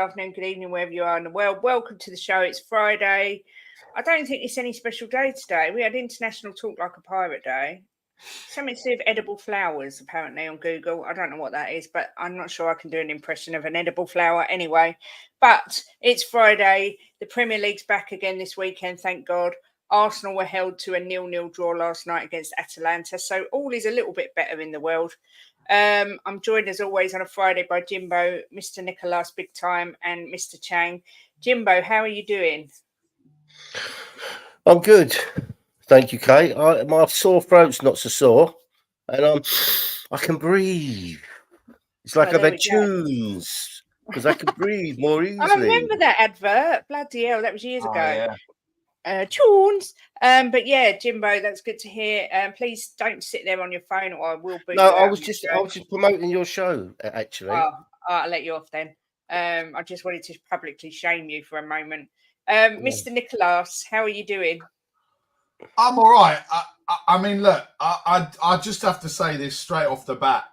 afternoon, good evening, wherever you are in the world. Welcome to the show. It's Friday. I don't think it's any special day today. We had International Talk Like a Pirate Day. Something to do with edible flowers, apparently, on Google. I don't know what that is, but I'm not sure I can do an impression of an edible flower anyway. But it's Friday. The Premier League's back again this weekend, thank God. Arsenal were held to a 0-0 draw last night against Atalanta, so all is a little bit better in the world. I'm joined, as always, on a Friday by Jimbo, Mr. Nicholas Big Time, and Mr. Chang. Jimbo, how are you doing? I'm good. Thank you, Kate. My sore throat's not so sore, and I can breathe. It's like I've had tunes because I can breathe more easily. I remember that advert. Bloody hell, that was years ago. Yeah. Tunes. But yeah, Jimbo, that's good to hear. Please don't sit there on your phone, or I will boot you No, out I was just promoting your show, actually. I'll let you off then. I just wanted to publicly shame you for a moment. Mr. Nicholas, how are you doing? I'm all right. I mean, look, I just have to say this straight off the bat.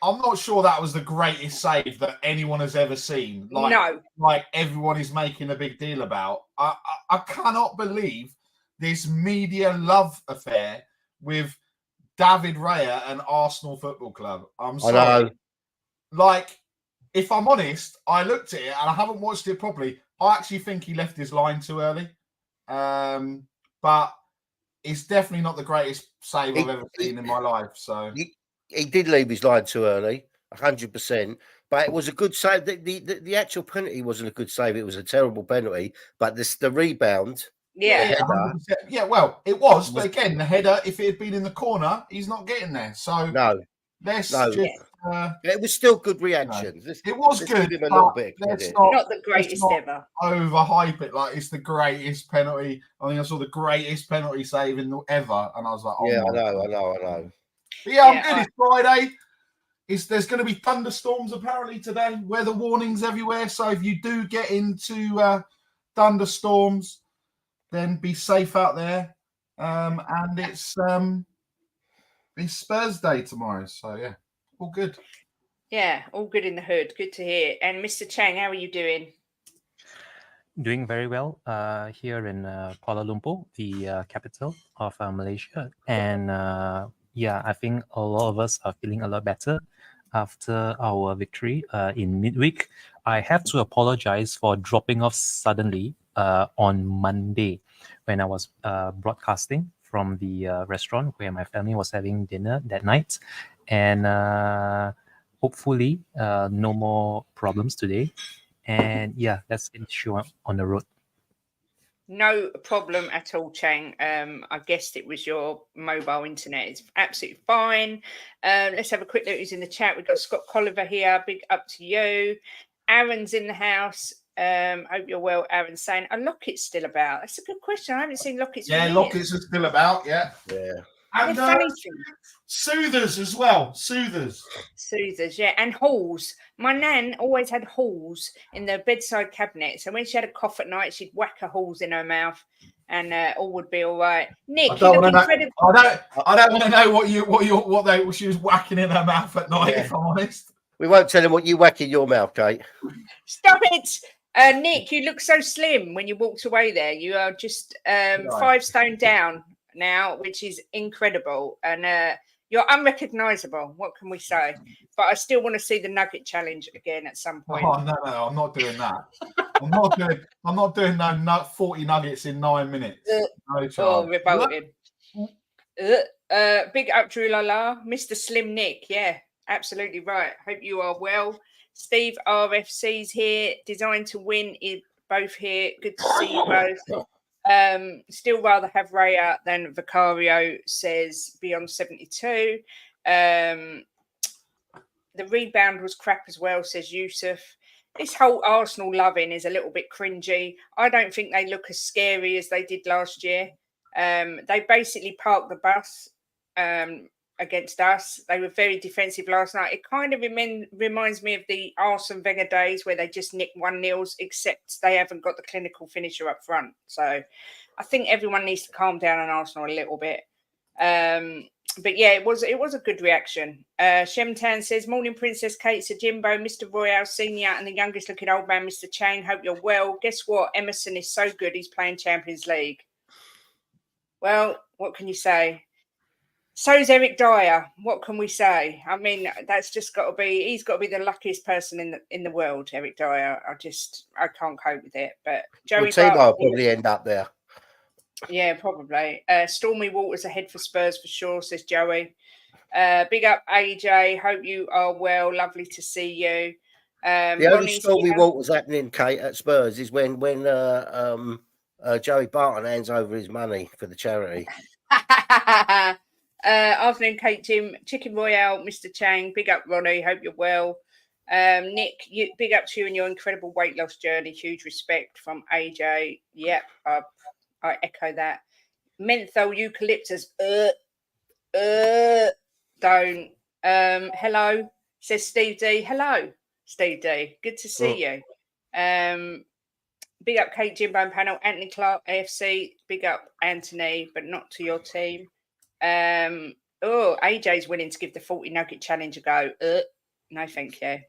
I'm not sure that was the greatest save that anyone has ever seen. Like everyone is making a big deal about. I cannot believe this media love affair with David Raya and Arsenal Football Club. I'm sorry. I know. Like, if I'm honest, I looked at it and I haven't watched it properly. I actually think he left his line too early. But it's definitely not the greatest save I've ever seen in my life. So he did leave his line too early, 100%. But it was a good save. The actual penalty wasn't a good save. It was a terrible penalty. But the rebound, yeah, well, it was. But again, the header, if it had been in the corner, he's not getting there. So it was still good reaction. It was good. Give him a little bit of credit. Not the greatest ever. Overhype it like it's the greatest penalty. I think I saw the greatest penalty save ever, and I was like, "Oh yeah, my I know." But yeah, I'm good. It's Friday. There's going to be thunderstorms apparently today. Weather warnings everywhere. So if you do get into thunderstorms, then be safe out there. And it's Spurs Day tomorrow. So yeah, all good. Yeah, all good in the hood. Good to hear. And Mr. Chang, how are you doing? Doing very well here in Kuala Lumpur, the capital of Malaysia. And I think a lot of us are feeling a lot better after our victory in midweek. I have to apologize for dropping off suddenly on Monday when I was broadcasting from the restaurant where my family was having dinner that night. And hopefully no more problems today. And let's ensure on the road. No problem at all, Chang. I guessed it was your mobile internet. It's absolutely fine. Let's have a quick look who's in the chat. We've got Scott Colliver here. Big up to you. Aaron's in the house. Hope you're well. Aaron's saying, are Locket's still about? That's a good question. I haven't seen Locket's. Yeah, Locket's are still about. Yeah. And soothers as well. Soothers, yeah. And halls. My nan always had halls in the bedside cabinet. So when she had a cough at night, she'd whack her halls in her mouth and all would be all right. Nick, I don't want to know what she was whacking in her mouth at night, if I'm honest. We won't tell him what you whack in your mouth, Kate. Stop it. Nick, you look so slim when you walked away there. You are just 5 stone down now, which is incredible, and you're unrecognizable. What can we say? But I still want to see the nugget challenge again at some point. Oh no, I'm not doing that. I'm not doing no 40 nuggets in 9 minutes. No chance. Oh, revolting. Big up Drew Lala, Mr. Slim Nick. Yeah, absolutely right. Hope you are well. Steve RFC's here. Designed to Win is both here. Good to see you both. Still rather have Raya than Vicario, says Beyond 72. The rebound was crap as well, says Yusuf. This whole Arsenal loving is a little bit cringy. I don't think they look as scary as they did last year. They basically parked the bus against us. They were very defensive last night. It kind of reminds me of the Arsene Wenger days where they just nick 1-0s, except they haven't got the clinical finisher up front. So I think everyone needs to calm down on Arsenal a little bit. But yeah, it was a good reaction. Shemtan says, "Morning, Princess Kate, Sir Jimbo, Mr. Royale Senior, and the youngest looking old man, Mr. Chang. Hope you're well. Guess what? Emerson is so good. He's playing Champions League." Well, what can you say? So's Eric Dyer. What can we say? I mean, that's just got to be. He's got to be the luckiest person in the world, Eric Dyer. I can't cope with it. But Joey, Timo will probably end up there. Yeah, probably. Stormy Waters ahead for Spurs for sure, says Joey. Big up AJ. Hope you are well. Lovely to see you. The only Stormy Waters happening, Kate, at Spurs is when Joey Barton hands over his money for the charity. Afternoon, Kate, Jim, Chicken Royale, Mr. Chang. Big up, Ronnie. Hope you're well. Nick, big up to you and your incredible weight loss journey. Huge respect from AJ. Yep, I echo that. Menthol eucalyptus. Don't. Hello, says Steve D. Hello, Steve D. Good to see you. Big up Kate, Jimbo and panel. Anthony Clark, AFC. Big up Anthony, but not to your team. AJ's willing to give the 40 nugget challenge a go. No, thank you.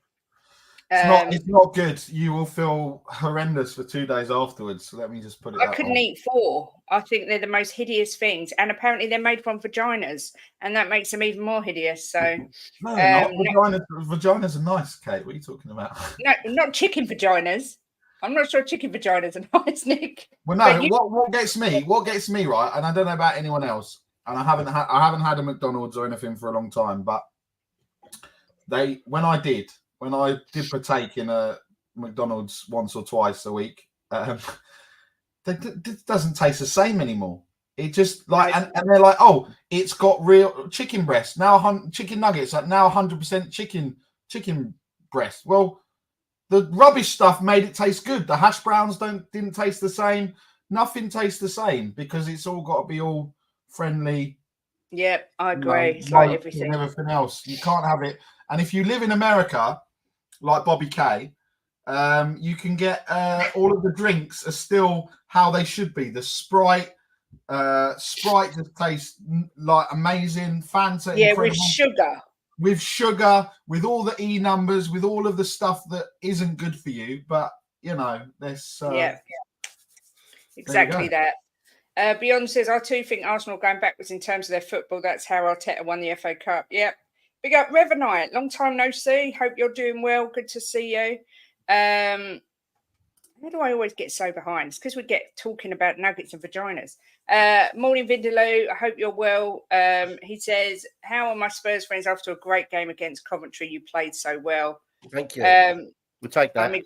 It's not good. You will feel horrendous for 2 days afterwards. So let me just put it. I couldn't eat 4. I think they're the most hideous things, and apparently they're made from vaginas, and that makes them even more hideous. So no, vaginas are nice, Kate. What are you talking about? No, not chicken vaginas. I'm not sure chicken vaginas are nice, Nick. Well, no. What gets me right, and I don't know about anyone else, and I haven't had a McDonald's or anything for a long time, but when I did partake in a McDonald's once or twice a week, it doesn't taste the same anymore. It just and they're like, oh, it's got real chicken breast now, chicken nuggets now 100% chicken breast. Well, the rubbish stuff made it taste good. The hash browns didn't taste the same. Nothing tastes the same because it's all got to be all friendly. Yep, I agree. It's like everything. And everything else. You can't have it. And if you live in America, like Bobby K, you can get all of the drinks are still how they should be. The Sprite just tastes like amazing. Fanta, incredible. With sugar, with all the E numbers, with all of the stuff that isn't good for you. But there's exactly that. Beyond says, I too think Arsenal going backwards in terms of their football. That's how Arteta won the FA Cup. Yep. Big up Revenite. Long time no see. Hope you're doing well. Good to see you. How do I always get so behind? It's because we get talking about nuggets and vaginas. Morning, Vindaloo. I hope you're well. He says, how are my Spurs friends after a great game against Coventry? You played so well. Thank you. We'll take that. I mean,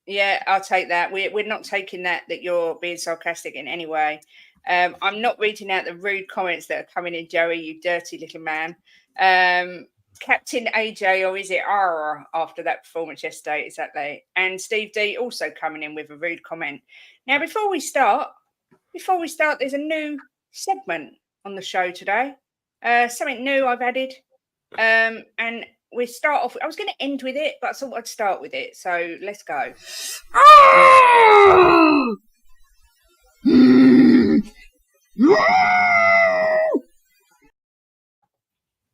yeah, I'll take that. We're not taking that you're being sarcastic in any way. I'm not reading out the rude comments that are coming in, Joey, you dirty little man. Captain AJ, or is it R after that performance yesterday? Exactly. And Steve D also coming in with a rude comment. Now, before we start, there's a new segment on the show today. Something new I've added. And we start off. I was going to end with it, but I thought I'd start with it. So let's go.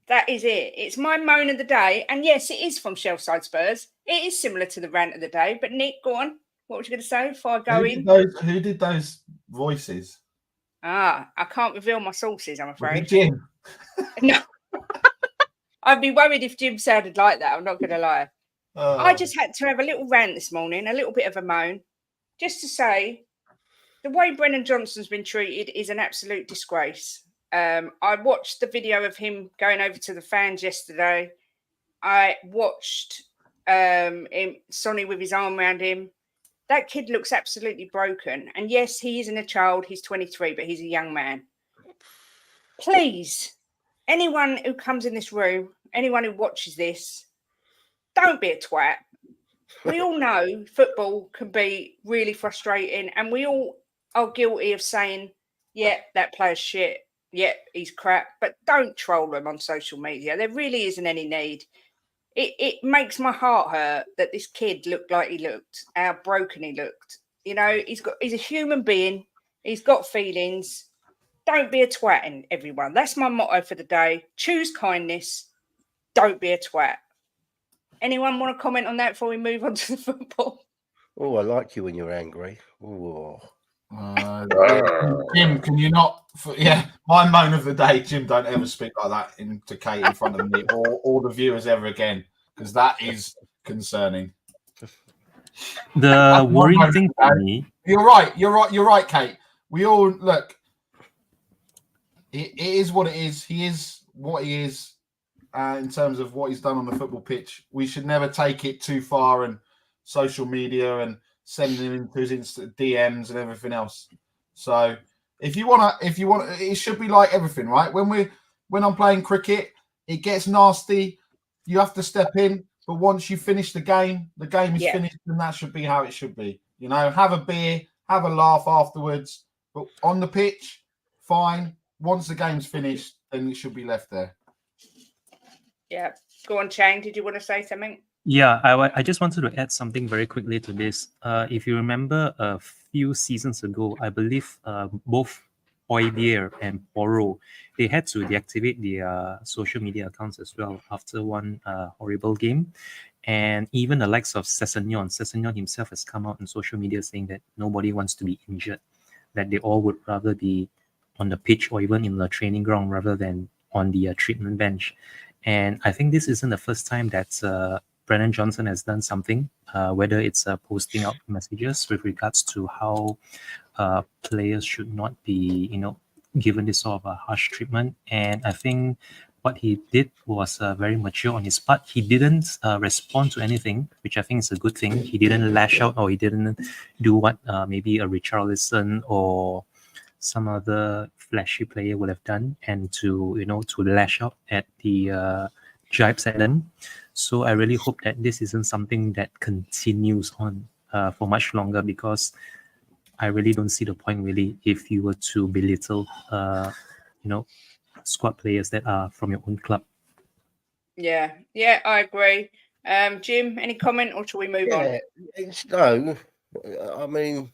That is it. It's my moan of the day. And yes, it is from Shelfside Spurs. It is similar to the rant of the day. But Nick, go on. What were you going to say before I go in? Who did those voices? I can't reveal my sources, I'm afraid. Jim? No. I'd be worried if Jim sounded like that. I'm not going to lie. I just had to have a little rant this morning, a little bit of a moan, just to say the way Brennan Johnson's been treated is an absolute disgrace. I watched the video of him going over to the fans yesterday. I watched Sonny with his arm around him. That kid looks absolutely broken. And yes, he isn't a child. He's 23, but he's a young man. Please, anyone who comes in this room, anyone who watches this, don't be a twat. We all know football can be really frustrating, and we all are guilty of saying, yeah, that player's shit. Yeah, he's crap. But don't troll him on social media. There really isn't any need. It makes my heart hurt that this kid looked like he looked, how broken he looked. You know, he's a human being. He's got feelings. don't be a twat, everyone. That's my motto for the day. Choose kindness. Don't be a twat. Anyone want to comment on that before we move on to the football? Oh, I like you when you're angry. Oh. Jim, can you not? My moan of the day, Jim. Don't ever speak like that to Kate in front of me or the viewers ever again, because that is concerning. The worrying thing for me. You're right, Kate. We all look. It is what it is. He is what he is. In terms of what he's done on the football pitch, we should never take it too far and social media and sending him into his instant DMs and everything else. So if you want, it should be like everything, right? When I'm playing cricket, it gets nasty. You have to step in, but once you finish the game is finished, and that should be how it should be. You know, have a beer, have a laugh afterwards, but on the pitch, fine. Once the game's finished, then it should be left there. Yeah. Go on, Chang. Did you want to say something? Yeah, I just wanted to add something very quickly to this. If you remember a few seasons ago, I believe both Oidier and Poro, they had to deactivate their social media accounts as well after one horrible game. And even the likes of Sessegnon himself has come out on social media saying that nobody wants to be injured, that they all would rather be on the pitch or even in the training ground rather than on the treatment bench. And I think this isn't the first time that Brennan Johnson has done something, whether it's posting out messages with regards to how players should not be, given this sort of a harsh treatment. And I think what he did was very mature on his part. He didn't respond to anything, which I think is a good thing. He didn't lash out, or he didn't do what maybe a Richarlison or some other flashy player would have done, and to lash out at the jibes at them. So I really hope that this isn't something that continues on for much longer, because I really don't see the point really if you were to belittle squad players that are from your own club. Yeah, I agree. Jim, any comment, or shall we move on? No, I mean,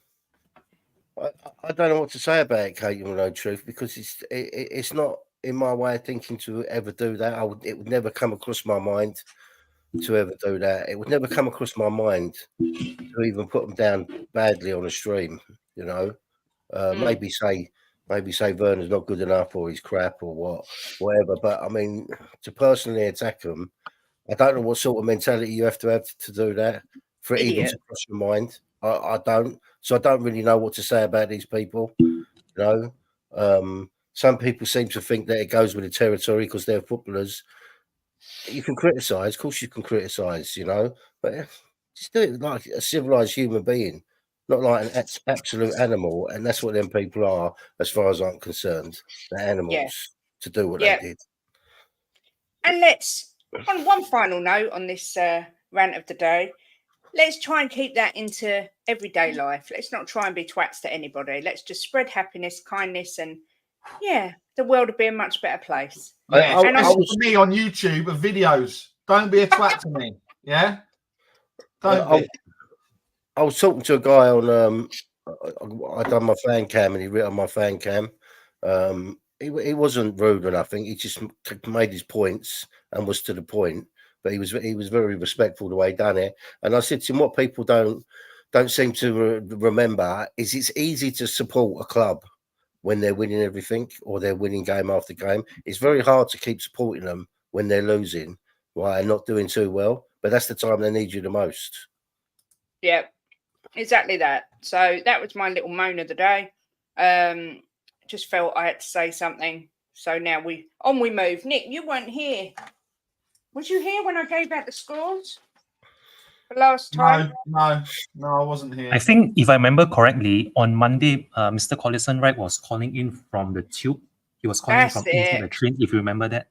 I don't know what to say about it, Kate, with no truth, because it's not in my way of thinking to ever do that. It would never come across my mind to ever do that. It would never come across my mind to even put them down badly on a stream. Maybe say Werner's not good enough, or he's crap, or whatever. But I mean, to personally attack them, I don't know what sort of mentality you have to do that for it even to cross your mind. I don't. So I don't really know what to say about these people. Some people seem to think that it goes with the territory because they're footballers. You can criticise, of course you can criticise, but just do it like a civilised human being, not like an absolute animal. And that's what them people are, as far as I'm concerned. They're animals to do what they did. And let's, on one final note on this rant of the day, let's try and keep that into everyday life. Let's not try and be twats to anybody. Let's just spread happiness, kindness, and the world would be a much better place. Yeah. And for me on YouTube of videos, don't be a twat to me. Yeah, don't be. I was talking to a guy on. I done my fan cam, and he wrote on my fan cam. He wasn't rude or nothing. He just made his points and was to the point. But he was very respectful the way he done it. And I said to him, what people don't seem to remember is it's easy to support a club when they're winning everything, or they're winning game after game. It's very hard to keep supporting them when they're losing, right, and not doing too well. But that's the time they need you the most. Yeah, exactly that. So that was my little moan of the day. Just felt I had to say something. So now we move. Nick, you weren't here. Was you here when I gave out the scores the last time? No, I wasn't here. I think if I remember correctly, on Monday, Mr. Collison Wright was calling in from the tube. He was calling from inside the train, if you remember that.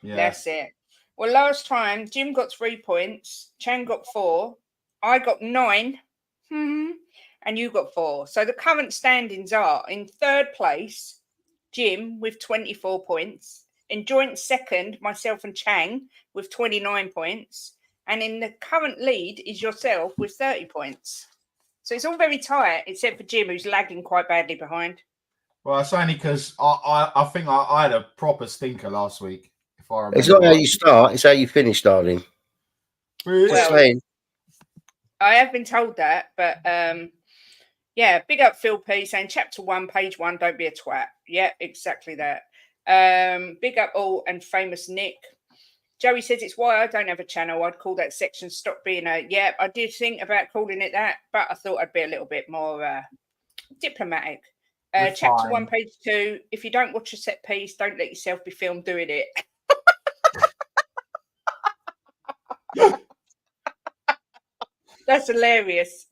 Yeah. That's it. Well, last time, Jim got 3 points, Chang got 4, I got 9, and you got 4. So the current standings are in third place, Jim with 24 points. In joint second, myself and Chang with 29 points. And in the current lead is yourself with 30 points. So it's all very tight, except for Jim, who's lagging quite badly behind. Well, it's only because I think I had a proper stinker last week. If I remember, It's not how you start; it's how you finish, darling. Really? Just Well, saying. I have been told that, but yeah, big up Phil P saying chapter 1, page 1, don't be a twat. Yeah, exactly that. Big up all and famous Nick. Joey says it's why I don't have a channel. I'd call that section stop being a yeah. I did think about calling it that, but I thought I'd be a little bit more diplomatic. Chapter 1, page 2. If you don't watch a set piece, don't let yourself be filmed doing it. That's hilarious,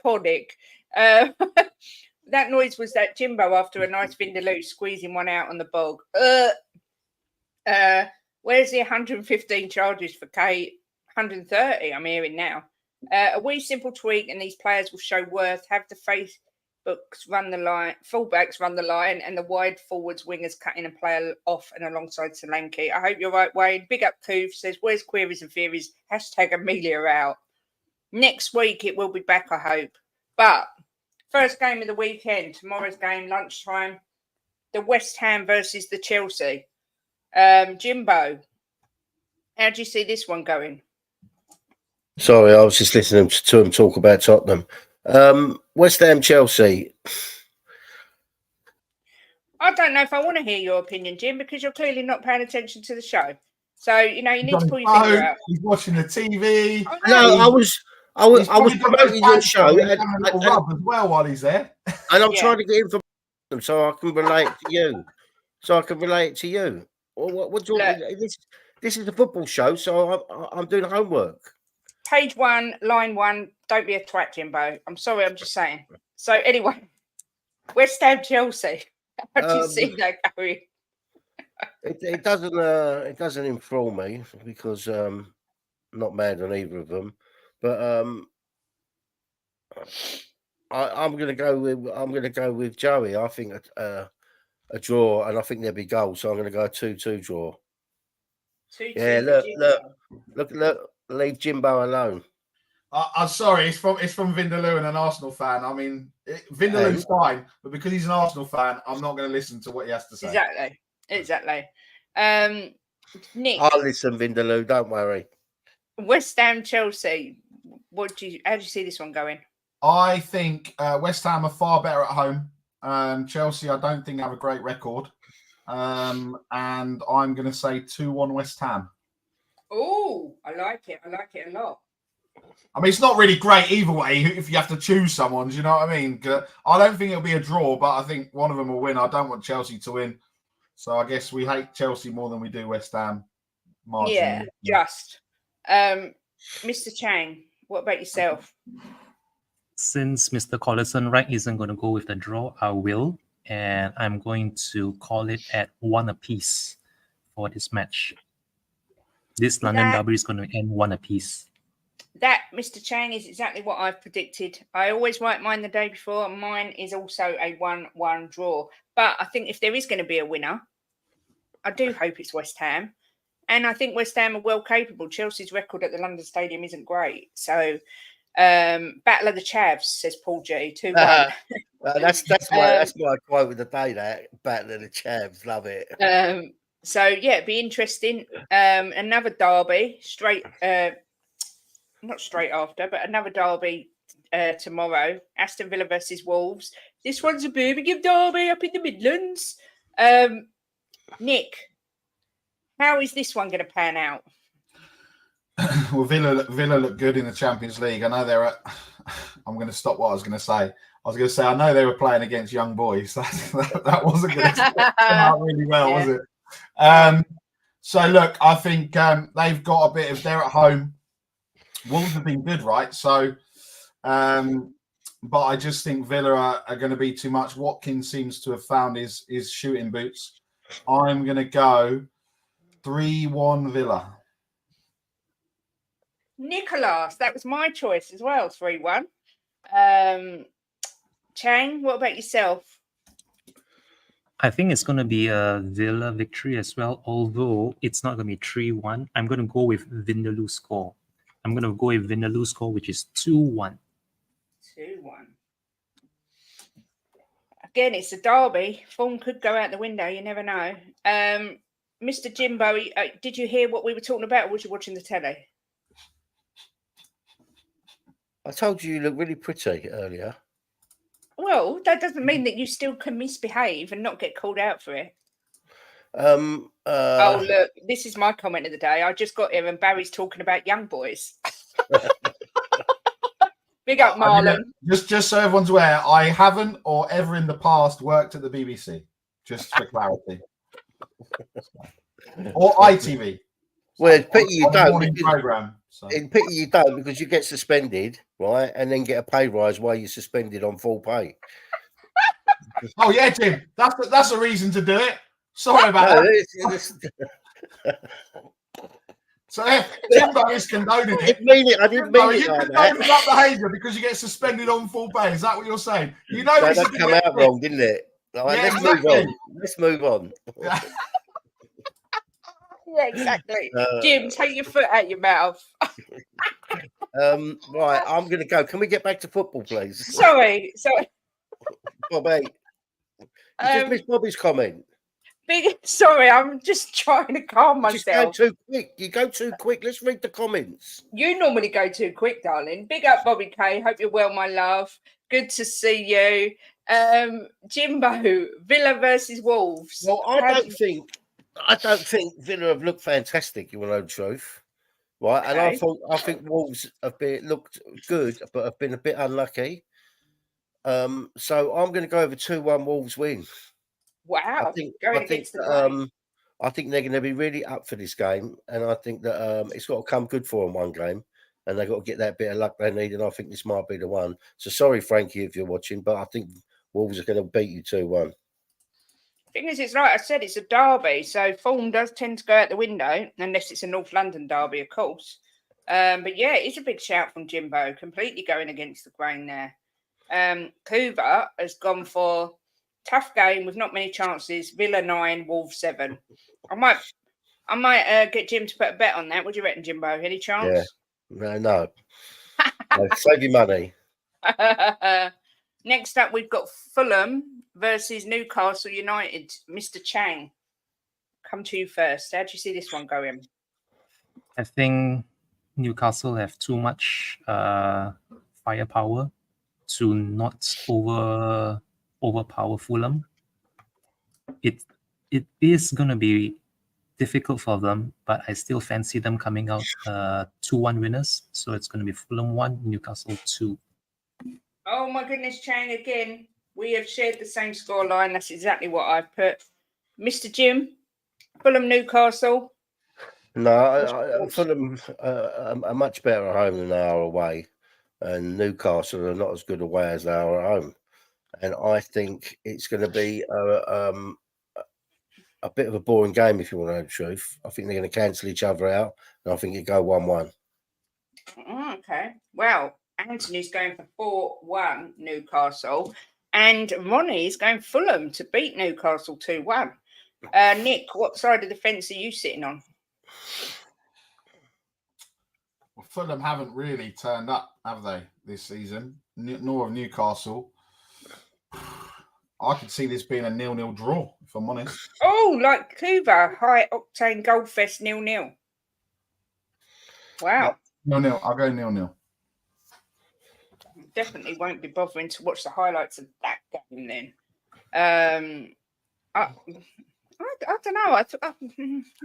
poor Nick. That noise was that Jimbo after a nice Vindaloo squeezing one out on the bog. Where's the 115 charges for Kate? 130, I'm hearing now. A wee simple tweak and these players will show worth. Have the Facebooks run the line, fullbacks run the line, and the wide forwards wingers cutting and play off and alongside Solanke. I hope you're right, Wayne. Big up Coof says, where's queries and theories? Hashtag Amelia out. Next week it will be back, I hope. But first game of the weekend, tomorrow's game, lunchtime, the West Ham versus the Chelsea. Jimbo, how do you see this one going? Sorry, I was just listening to him talk about Tottenham. West Ham, Chelsea. I don't know if I want to hear your opinion, Jim, because you're clearly not paying attention to the show. So, you know, you need to pull your finger out. He's watching the TV. No, I was promoting your show and rub as well while he's there. And I'm trying to get information so I can relate to you. So I can relate to you. What do you want? This is a football show, so I'm doing homework. Page 1, line 1. Don't be a twat, Jimbo. I'm sorry, I'm just saying. So anyway, West Ham Chelsea. How do you see that going? It doesn't enthrall me because I'm not mad on either of them, but I'm going to go with Joey. I think a draw, and I think there'll be goals, so I'm going to go 2-2 draw. 2-2. Yeah, look, leave Jimbo alone. I'm sorry, it's from Vindaloo and an Arsenal fan. I mean, Vindaloo's fine, but because he's an Arsenal fan, I'm not going to listen to what he has to say. Exactly. Nick, I'll listen, Vindaloo. Don't worry. West Ham Chelsea. How do you see this one going? I think West Ham are far better at home. Chelsea, I don't think have a great record, and I'm going to say 2-1 West Ham. Oh, I like it a lot. I mean, it's not really great either way if you have to choose someone. Do you know what I mean? I don't think it'll be a draw, but I think one of them will win. I don't want Chelsea to win. So I guess we hate Chelsea more than we do West Ham. Yeah, just. Mr. Chang, what about yourself? Since Mr. Collison Wright isn't going to go with the draw, I will. And I'm going to call it at 1 apiece for this match. This London derby is going to end 1 apiece. That, Mr. Chang, is exactly what I've predicted. I always write mine the day before. Mine is also a 1-1 draw. But I think if there is going to be a winner, I do hope it's West Ham. And I think West Ham are well capable. Chelsea's record at the London Stadium isn't great. So, Battle of the Chavs, says Paul G. 2-1. That's my quote of the day, that Battle of the Chavs. Love it. So, yeah, it'd be interesting. Another derby, not straight after, but another derby tomorrow. Aston Villa versus Wolves. This one's a Birmingham derby up in the Midlands. Nick, how is this one going to pan out? Well, Villa look good in the Champions League. I know they're at... I'm going to stop what I was going to say. I was going to say, I know they were playing against young boys. That wasn't going to come out really well, was it? So, look, I think they've got a bit of... They're at home. Wolves have been good, right? So, but I just think Villa are going to be too much. Watkins seems to have found his shooting boots. I'm going to go 3-1 Villa. Nicholas, that was my choice as well, 3-1. Chang, what about yourself? I think it's going to be a Villa victory as well, although it's not going to be 3-1. I'm going to go with Vindaloo score. I'm going to go with Vindaloo score, which is 2-1. 2-1. Again, it's a derby. Form could go out the window. You never know. Mr. Jimbo, did you hear what we were talking about, or was you watching the telly? I told you look really pretty earlier. Well, that doesn't mean that you still can misbehave and not get called out for it. Oh, look, this is my comment of the day. I just got here and Barry's talking about young boys. Big up, Marlon. Just so everyone's aware, I haven't or ever in the past worked at the BBC. Just for clarity. Or ITV. Well, it's pity you don't. Program, so. It's pity you don't because you get suspended, right, and then get a pay rise while you're suspended on full pay. Oh yeah, Jim. That's a reason to do it. Sorry about that. So Jimbo is condoning it. I didn't mean it like that. That behaviour because you get suspended on full pay. Is that what you're saying? You know that come out wrong, didn't it? Right, yeah, let's exactly. move on. Let's move on. Yeah, exactly. Jim, take your foot out your mouth. Right, I'm going to go. Can we get back to football, please? Sorry. Bobby, you just missed Bobby's comment. Sorry, I'm just trying to calm myself. Just go too quick. You go too quick. Let's read the comments. You normally go too quick, darling. Big up, Bobby K. Hope you're well, my love. Good to see you. Jimbo, Villa versus Wolves. Well, I don't think Villa have looked fantastic, you want to know the truth. Right. Okay. And I think Wolves have looked good, but have been a bit unlucky. So I'm going to go over 2-1 Wolves win. Wow. I think they're going to be really up for this game, and I think that it's got to come good for them one game, and they've got to get that bit of luck they need, and I think this might be the one. So sorry, Frankie, if you're watching, but I think Wolves are going to beat you 2-1. Thing is, it's like I said, it's a derby, so form does tend to go out the window, unless it's a North London derby, of course. But yeah, it's a big shout from Jimbo, completely going against the grain there. Coover has gone for tough game with not many chances. Villa 9, Wolves 7. I might get Jim to put a bet on that. What do you reckon, Jimbo? Any chance? Yeah. No. Save your money. Next up, we've got Fulham versus Newcastle United. Mr. Chang, come to you first. How do you see this one going? I think Newcastle have too much firepower to not overpower Fulham. It is going to be difficult for them, but I still fancy them coming out 2-1 winners. So it's going to be Fulham 1, Newcastle 2. Oh my goodness, Chang, again, we have shared the same scoreline. That's exactly what I've put. Mr. Jim, Fulham, Newcastle. No, Fulham are much better at home than they are away, and Newcastle are not as good away as they are at home. And I think it's going to be a bit of a boring game, if you want to know the truth. I think they're going to cancel each other out, and I think it go 1-1. Okay. Well, Anthony's going for 4-1 Newcastle, and Ronnie's going Fulham to beat Newcastle 2-1. Nick, what side of the fence are you sitting on? Well, Fulham haven't really turned up, have they, this season? Nor have Newcastle. I could see this being a 0-0 draw, if I'm honest. Oh, like Cuba, high octane Goldfest 0-0. Wow. 0-0. I'll go 0-0. Definitely won't be bothering to watch the highlights of that game then. I don't know. I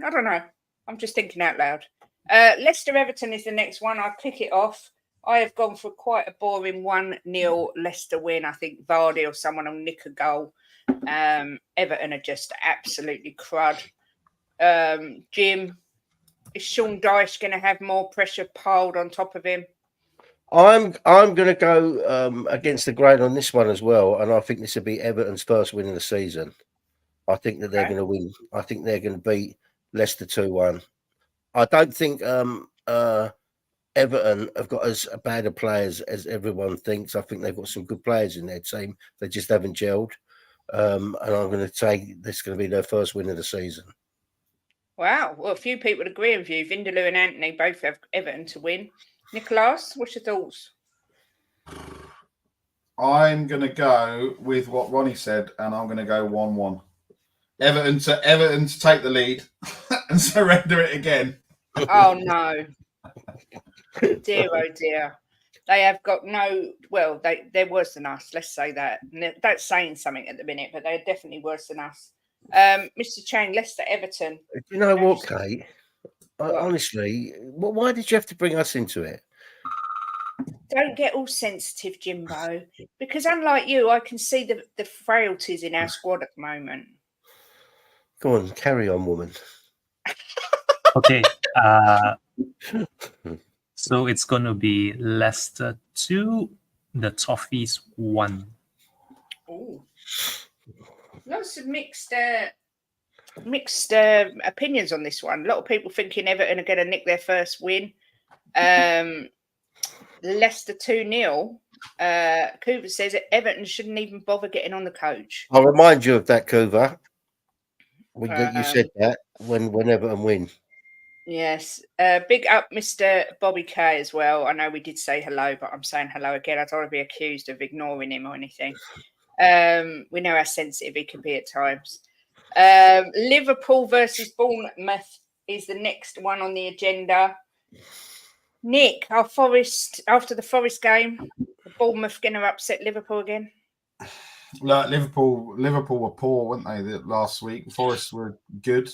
don't know. I'm just thinking out loud. Leicester Everton is the next one. I'll kick it off. I have gone for quite a boring 1-0 Leicester win. I think Vardy or someone will nick a goal. Everton are just absolutely crud. Jim, is Sean Dyche going to have more pressure piled on top of him? I'm going to go against the grain on this one as well, and I think this will be Everton's first win of the season. I think that they're going to win. I think they're going to beat Leicester 2-1. I don't think Everton have got as bad a players as everyone thinks. I think they've got some good players in their team. They just haven't gelled. And I'm going to say this is going to be their first win of the season. Wow. Well, a few people agree with you. Vindaloo and Anthony both have Everton to win. Nicholas, what's your thoughts? I'm going to go with what Ronnie said, and I'm going to go 1-1. Everton to take the lead and surrender it again. Oh, no. Dear, oh, dear. They have got no... Well, they're worse than us, let's say that. That's saying something at the minute, but they're definitely worse than us. Mr. Chang, Leicester, Everton. Do you know what, Kate? Honestly, why did you have to bring us into it? Don't get all sensitive, Jimbo, because unlike you, I can see the frailties in our squad at the moment. Go on, carry on, woman. Okay. So it's going to be Leicester 2, the Toffees 1. Oh, lots of mixed opinions on this one. A lot of people thinking Everton are going to nick their first win. Leicester 2-0. Coover says that Everton shouldn't even bother getting on the coach. I'll remind you of that, Coover. You said that when Everton win. Yes. Big up Mr. Bobby K as well. I know we did say hello, but I'm saying hello again. I don't want to be accused of ignoring him or anything. We know how sensitive he can be at times. Liverpool versus Bournemouth is the next one on the agenda. Nick, our Forest, after the Forest game, Bournemouth going to upset Liverpool again? Look, Liverpool were poor, weren't they, last week? Forest were good.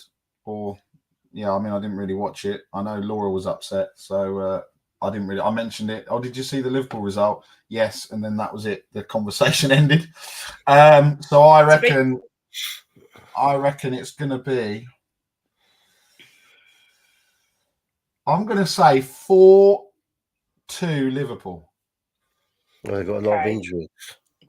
Yeah, I mean, I didn't really watch it. I know Laura was upset, so I didn't really. I mentioned it. Oh, did you see the Liverpool result? Yes, and then that was it. The conversation ended. So I reckon it's going to be. I'm going to say 4-2 Liverpool. Well, they've got a lot of injuries.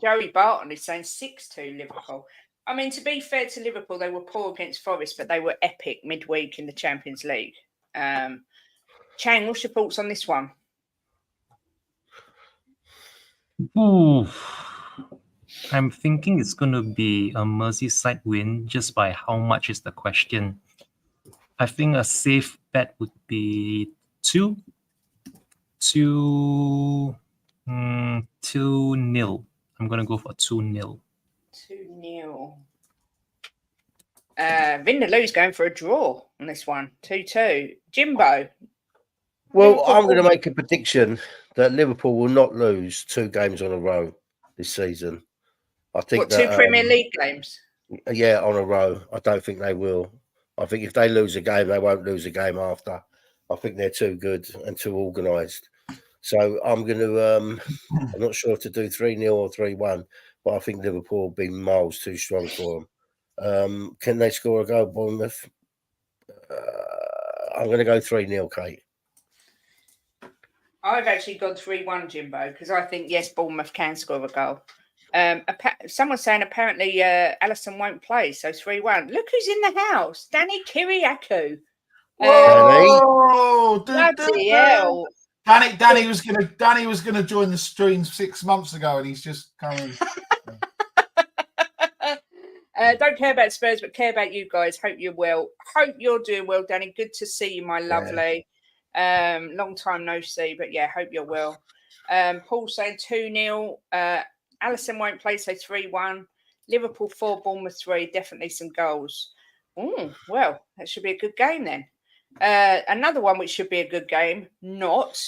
Joey Barton is saying 6-2 Liverpool. I mean, to be fair to Liverpool, they were poor against Forest, but they were epic midweek in the Champions League. Chang, what's your thoughts on this one? Ooh. I'm thinking it's going to be a Merseyside win just by how much is the question. I think a safe bet would be 2-0. I'm going to go for 2-0. 2-0. Vindaloo's going for a draw on this one. 2-2. Jimbo. Well, I'm going to make a prediction that Liverpool will not lose 2 games on a row this season. I think 2 Premier League games? Yeah, on a row. I don't think they will. I think if they lose a game, they won't lose a game after. I think they're too good and too organised. So I'm going to, I'm not sure if to do 3-0 or 3-1, but I think Liverpool will be miles too strong for them. Can they score a goal, Bournemouth? I'm going to go 3-0, Kate. I've actually gone 3-1, Jimbo, because I think, yes, Bournemouth can score a goal. Someone's saying apparently Alisson won't play, so 3-1. Look who's in the house. Danny Kiriakou. Whoa! Bloody hell. Danny was gonna join the stream 6 months ago, and he's just coming. Don't care about Spurs, but care about you guys. Hope you're well. Hope you're doing well, Danny. Good to see you, my lovely. Long time no see, but yeah, hope you're well. Paul saying 2-0. Alisson won't play, so 3-1. Liverpool 4, Bournemouth 3. Definitely some goals. Well, that should be a good game then. Another one which should be a good game, not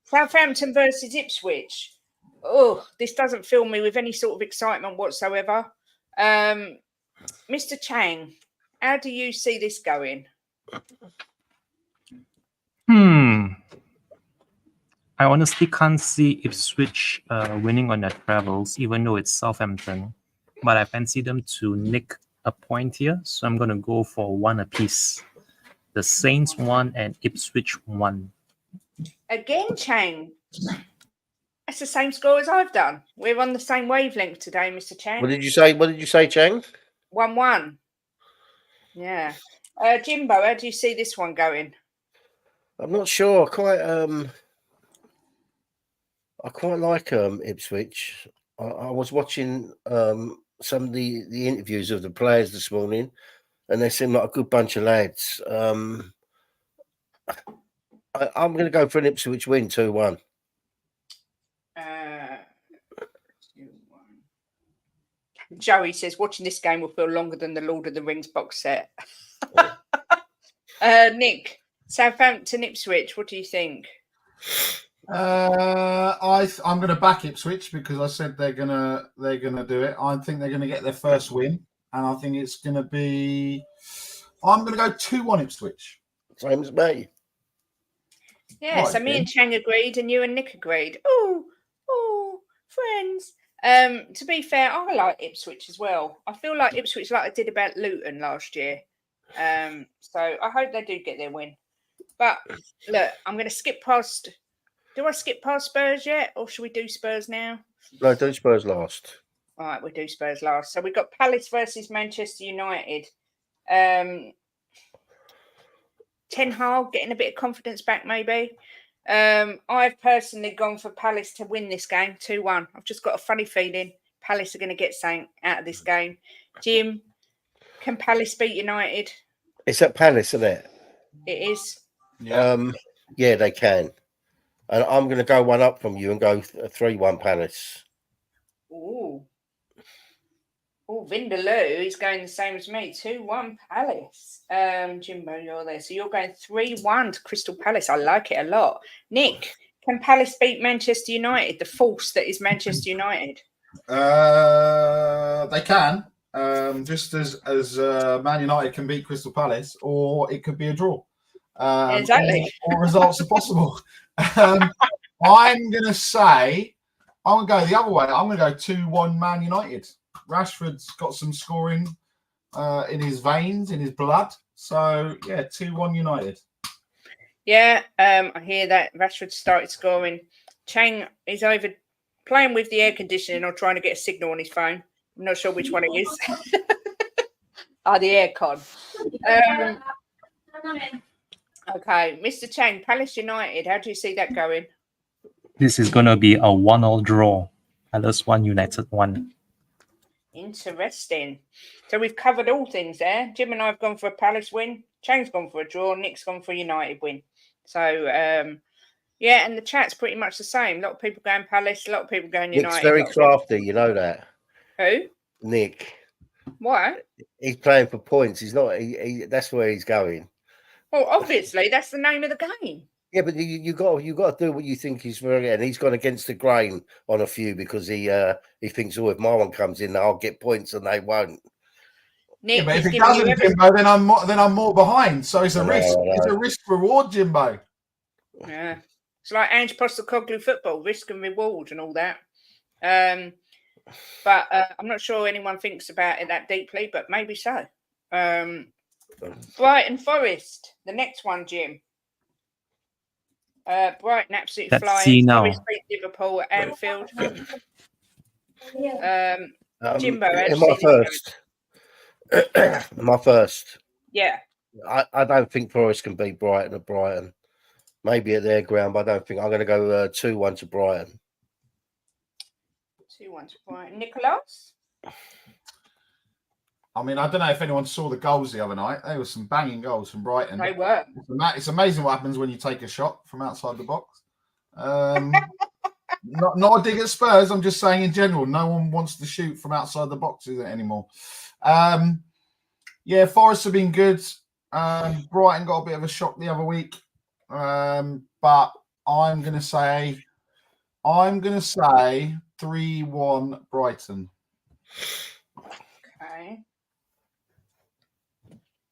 Southampton versus Ipswich. Oh, this doesn't fill me with any sort of excitement whatsoever. Mr. Chang, how do you see this going? I honestly can't see Ipswich winning on their travels, even though it's Southampton. But I fancy them to nick a point here, so I'm going to go for 1 apiece. The Saints 1 and Ipswich 1. Again, Chang. That's the same score as I've done. We're on the same wavelength today, Mr. Chang. What did you say, Chang? 1-1. Yeah. Jimbo, how do you see this one going? I'm not sure. I quite like Ipswich. I was watching some of the interviews of the players this morning, and they seem like a good bunch of lads. I'm going to go for an Ipswich win, 2-1. Joey says, watching this game will feel longer than the Lord of the Rings box set. Nick, Southampton, Ipswich, what do you think? I'm going to back Ipswich because I said they're gonna do it. I think they're going to get their first win, and I think it's going to be. I'm going to go 2-1 Ipswich. Same as me. Yeah, so me and Chang agreed, and you and Nick agreed. Oh, friends. To be fair, I like Ipswich as well. I feel like Ipswich, like I did about Luton last year. So I hope they do get their win. But look, I'm going to skip past. Do I skip past Spurs yet, or should we do Spurs now? No, do Spurs last. All right, we'll do Spurs last. So we've got Palace versus Manchester United. Ten Hag getting a bit of confidence back, maybe. I've personally gone for Palace to win this game 2-1. I've just got a funny feeling Palace are going to get something out of this game. Jim, can Palace beat United? It's at Palace, isn't it? It is. Yeah, yeah, they can. And I'm going to go one up from you and go 3-1 Palace. Ooh. Oh, Vindaloo is going the same as me. 2-1 Palace. Jimbo, you're there. So you're going 3-1 to Crystal Palace. I like it a lot. Nick, can Palace beat Manchester United? The force that is Manchester United. They can. Just as Man United can beat Crystal Palace, or it could be a draw. Exactly. All results are possible. I'm going to say, I'm going to go the other way. I'm going to go 2-1 Man United. Rashford's got some scoring in his veins, in his blood. So, yeah, 2-1 United. Yeah, I hear that. Rashford started scoring. Chang is over playing with the air conditioning or trying to get a signal on his phone. I'm not sure which one it is. The aircon. Okay, Mr. Chang, Palace United, how do you see that going? This is going to be a 1-1 draw. Palace 1, United 1. Interesting. So we've covered all things there. Jim and I have gone for a Palace win. Chang's gone for a draw. Nick's gone for a United win. So, yeah, and the chat's pretty much the same. A lot of people going Palace, a lot of people going United. Nick's very crafty, you know that. Who? Nick. What? He's playing for points. He's not. That's where he's going. Well, obviously, that's the name of the game. Yeah, but you got to do what you think is very. And he's gone against the grain on a few because he thinks, oh, if my one comes in, I'll get points, and they won't. Nick, but if it doesn't, Jimbo, then I'm more behind. So it's a risk. It's a risk reward, Jimbo. Yeah, it's like Ange Postecoglou football, risk and reward, and all that. But I'm not sure anyone thinks about it that deeply, but maybe so. Brighton Forest, the next one, Jim. Brighton absolutely flying. Forest beat Liverpool at Anfield. Jimbo, my first. Yeah. I don't think Forest can beat Brighton at Brighton. Maybe at their ground, but I don't think. I'm going to go 2-1 to Brighton. 2-1 to Brighton. Nicholas? I mean, I don't know if anyone saw the goals the other night. There were some banging goals from Brighton. They were. It's amazing what happens when you take a shot from outside the box. Not a dig at Spurs. I'm just saying in general, no one wants to shoot from outside the box anymore. Yeah, Forest have been good. Brighton got a bit of a shock the other week. But I'm going to say 3-1 Brighton. Okay.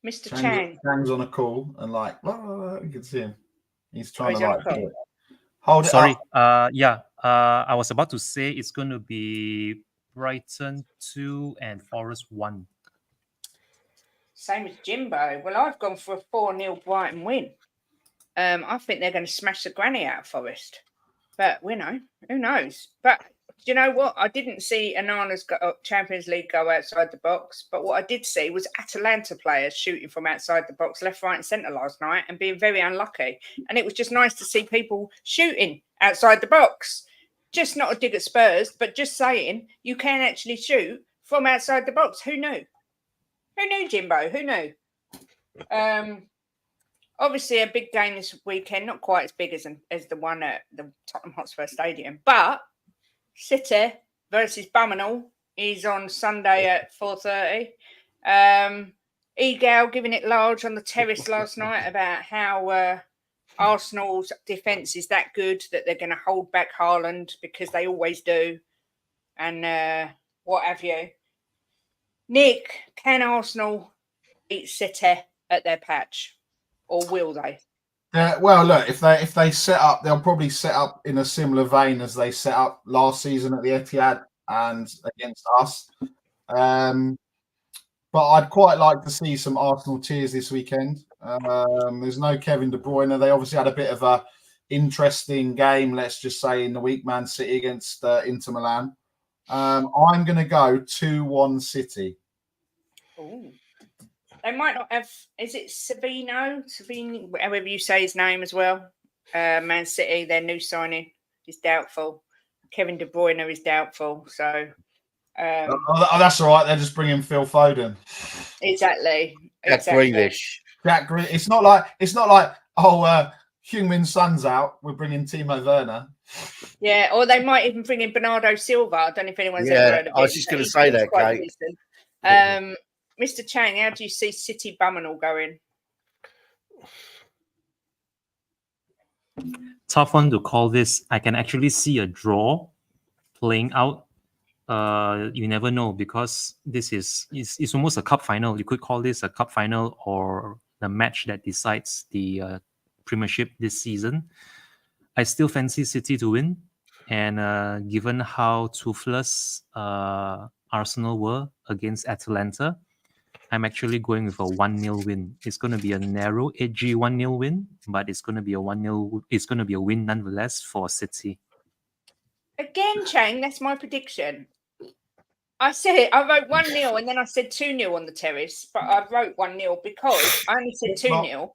Mr. Chang. Chang's on a call and you can see him. He's trying to hold it. Sorry. I was about to say it's going to be Brighton 2 and Forest 1. Same as Jimbo. Well, I've gone for a 4-0 Brighton win. I think they're going to smash the granny out of Forest. But, who knows? But do you know what? I didn't see Anana's Champions League go outside the box. But what I did see was Atalanta players shooting from outside the box, left, right and centre last night and being very unlucky. And it was just nice to see people shooting outside the box. Just not a dig at Spurs, but just saying you can actually shoot from outside the box. Who knew? Who knew, Jimbo? Who knew? Obviously, a big game this weekend, not quite as big as the one at the Tottenham Hotspur Stadium, but City versus Birmingham. is on Sunday at 4:30. Egal giving it large on the terrace last night about how Arsenal's defence is that good that they're going to hold back Haaland because they always do, and what have you. Nick, can Arsenal beat City at their patch, or will they? Well, look, if they set up, they'll probably set up in a similar vein as they set up last season at the Etihad and against us. But I'd quite like to see some Arsenal tears this weekend. There's no Kevin De Bruyne. They obviously had a bit of a interesting game, let's just say, in the week, Man City against Inter Milan. I'm going to go 2-1 City. Ooh. They might not have. Is it Savino, however you say his name as well? Man City, their new signing is doubtful. Kevin De Bruyne is doubtful. So that's all right. They're just bringing Phil Foden. Exactly. Jack Grealish. Jack Grealish. It's not like Heung-min Son's out. We're bringing Timo Werner. Yeah, or they might even bring in Bernardo Silva. I don't know if anyone's ever heard of him. I was just going to say that, Kate. Mr. Chang, how do you see City Bumming all going? Tough one to call this. I can actually see a draw playing out. You never know, because this is almost a cup final. You could call this a cup final or the match that decides the Premiership this season. I still fancy City to win, and given how toothless Arsenal were against Atalanta, I'm actually going with a 1-0 win. It's going to be a narrow, edgy 1-0 win, but it's going to be a 1-0. It's going to be a win nonetheless for City. Again, Chang, that's my prediction. I wrote 1-0 and then I said 2-0 on the terrace, but I wrote 1-0 because I only said 2-0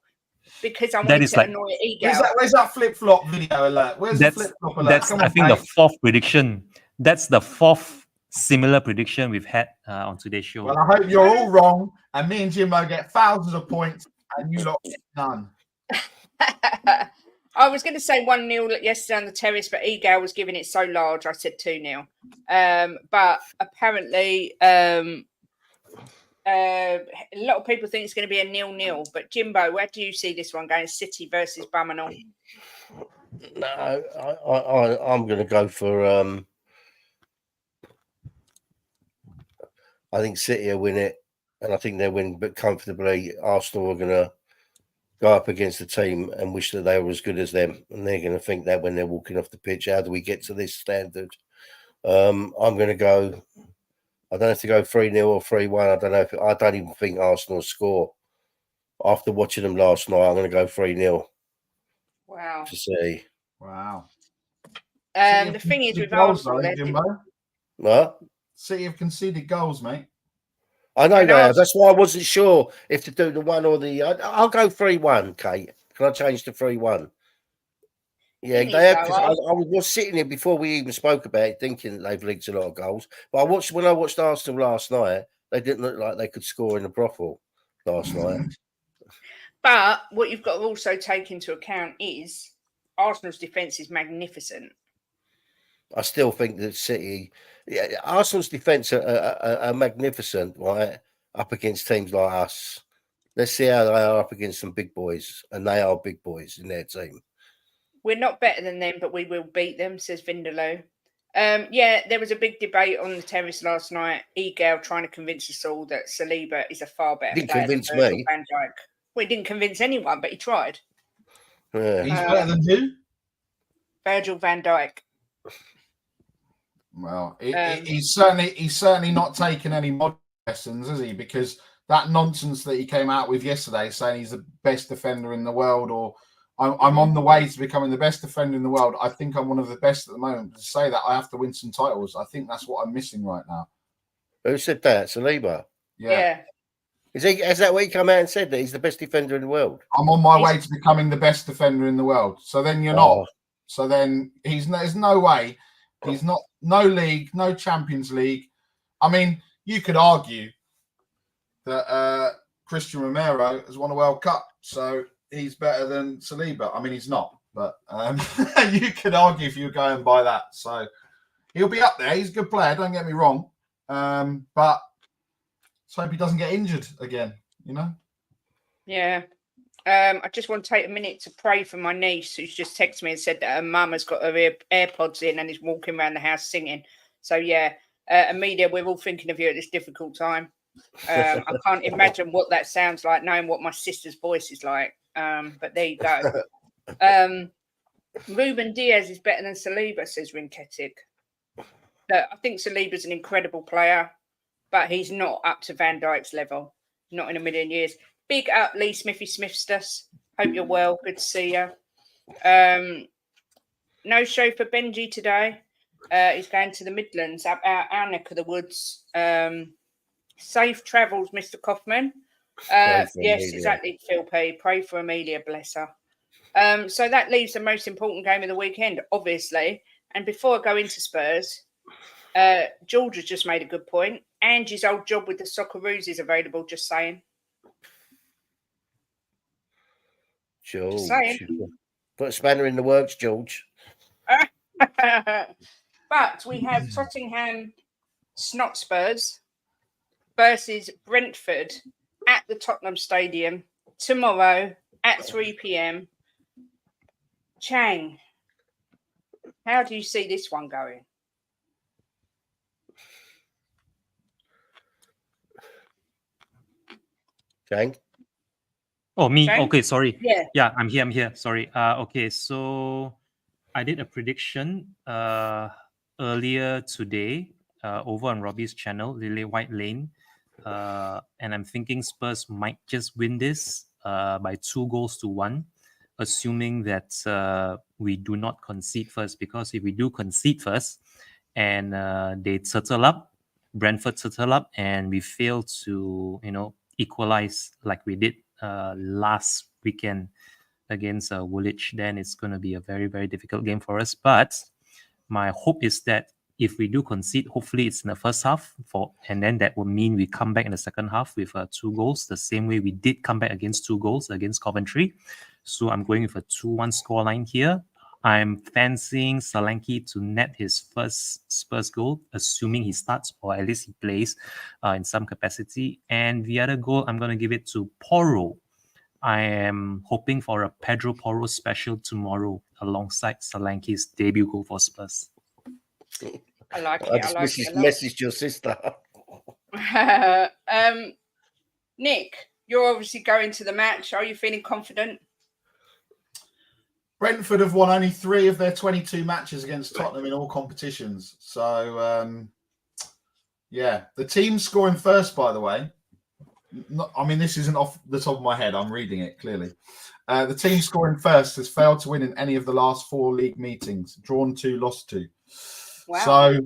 because I wanted to annoy Egal. Where's that flip-flop video alert? Where's the flip-flop alert? That's, I think, the fourth prediction. That's the fourth similar prediction we've had on today's show. Well, I hope you're all wrong and me and Jimbo get thousands of points and you lot get none. I was going to say 1-0 yesterday on the terrace, but Egal was giving it so large, I said 2-0. But apparently, a lot of people think it's going to be a 0-0. But Jimbo, where do you see this one going? City versus Birmingham? No, I'm going to go for. I think City will win it, and I think they'll win, but comfortably. Arsenal are going to go up against the team and wish that they were as good as them, and they're going to think that when they're walking off the pitch, how do we get to this standard? I'm going to go. I don't have to go 3-0 or 3-1. I don't know. I don't even think Arsenal score. After watching them last night, I'm going to go 3-0. Wow. To see. Wow. The thing is with Arsenal, what? City have conceded goals, mate. I know now. That's why I wasn't sure if to do the one or the. I'll go 3-1, Kate. Can I change to 3-1? Yeah, they have. I was sitting here before we even spoke about it, thinking that they've leaked a lot of goals. But when I watched Arsenal last night, they didn't look like they could score in the brothel last night. But what you've got to also take into account is Arsenal's defence is magnificent. I still think that City, Arsenal's defence are magnificent, right? Up against teams like us. Let's see how they are up against some big boys, and they are big boys in their team. We're not better than them, but we will beat them, says Vindaloo. There was a big debate on the terrace last night. Egal trying to convince us all that Saliba is a far better player than Virgil van Dijk. Well, he didn't convince anyone, but he tried. Yeah. He's better than who? Virgil van Dijk. Well, he's certainly not taken any modern lessons, has he? Because that nonsense that he came out with yesterday, saying he's the best defender in the world, or I'm on the way to becoming the best defender in the world. I think I'm one of the best at the moment. To say that, I have to win some titles. I think that's what I'm missing right now. Who said that? Saliba? Yeah. Is that what he come out and said, that he's the best defender in the world? I'm on my way to becoming the best defender in the world. So then you're not. So then there's no way. He's not. No league, no Champions League. I mean, you could argue that Christian Romero has won a World Cup, so he's better than Saliba. I mean, he's not, but you could argue if you were going by that. So he'll be up there. He's a good player, don't get me wrong. But let's hope he doesn't get injured again, you know? Yeah. I just want to take a minute to pray for my niece who's just texted me and said that her mum has got her AirPods in and is walking around the house singing. So, yeah, Amelia, we're all thinking of you at this difficult time. I can't imagine what that sounds like, knowing what my sister's voice is like. But there you go. Ruben Diaz is better than Saliba, says Rinketic. I think Saliba's an incredible player, but he's not up to Van Dijk's level. Not in a million years. Big up, Lee Smithy Smithstus. Hope you're well. Good to see you. No show for Benji today. He's going to the Midlands, up our neck of the woods. Safe travels, Mr. Kaufman. Yes, Amelia. Exactly, Phil P. Pray for Amelia, bless her. So that leaves the most important game of the weekend, obviously. And before I go into Spurs, George has just made a good point. Angie's old job with the Socceroos is available, just saying. George. Just saying. Put a spanner in the works, George. But we have Tottenham Snot Spurs versus Brentford at the Tottenham Stadium tomorrow at 3 p.m. Chang, how do you see this one going? Chang? Oh, me? Chang? Okay, sorry. Yeah, I'm here. Sorry. Okay, so I did a prediction earlier today over on Robbie's channel, Lily White Lane. And I'm thinking Spurs might just win this by 2-1, assuming that we do not concede first. Because if we do concede first and they turtle up, Brentford turtle up, and we fail to, equalize like we did last weekend against Woolwich, then it's going to be a very, very difficult game for us. But my hope is that if we do concede, hopefully it's in the first half, and then that will mean we come back in the second half with 2 goals, the same way we did come back against 2 goals against Coventry. So I'm going with a 2-1 scoreline here. I'm fancying Solanke to net his first Spurs goal, assuming he starts or at least he plays in some capacity. And the other goal, I'm going to give it to Porro. I am hoping for a Pedro Porro special tomorrow alongside Solanke's debut goal for Spurs. I like it. I just messaged your sister. Nick, you're obviously going to the match. Are you feeling confident? Brentford have won only 3 of their 22 matches against Tottenham in all competitions. So, yeah, the team scoring first, by the way. This isn't off the top of my head. I'm reading it clearly. The team scoring first has failed to win in any of the last 4 league meetings. Drawn 2, lost 2. Wow. So,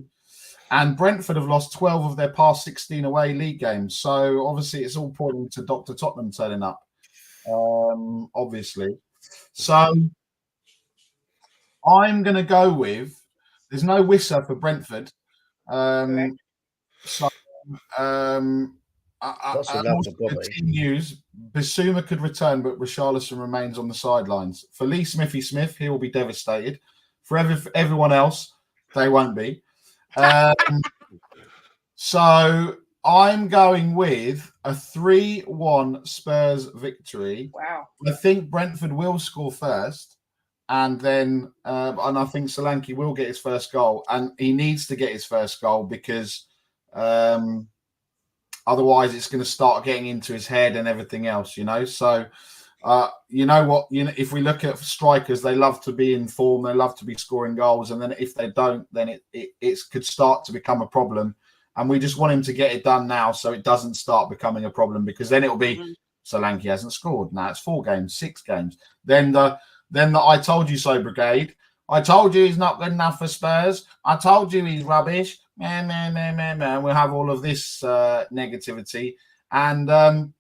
and Brentford have lost 12 of their past 16 away league games. So, obviously, it's all pointing to Dr. Tottenham turning up, obviously. So, I'm going to go with, there's no Wissa for Brentford. The team news, Basuma could return, but Richarlison remains on the sidelines. For Lee Smithy Smith, he will be devastated. For everyone else, they won't be. So I'm going with a 3-1 Spurs victory. Wow. I think Brentford will score first. And then, and I think Solanke will get his first goal. And he needs to get his first goal because otherwise it's going to start getting into his head and everything else, So, you know what? If we look at strikers, they love to be in form. They love to be scoring goals. And then if they don't, then it could start to become a problem. And we just want him to get it done now so it doesn't start becoming a problem, because then it'll be Solanke hasn't scored. Now it's 4 games, 6 games. Then the I told you so brigade. I told you he's not good enough for Spurs. I told you he's rubbish. Man. We'll have all of this negativity. And,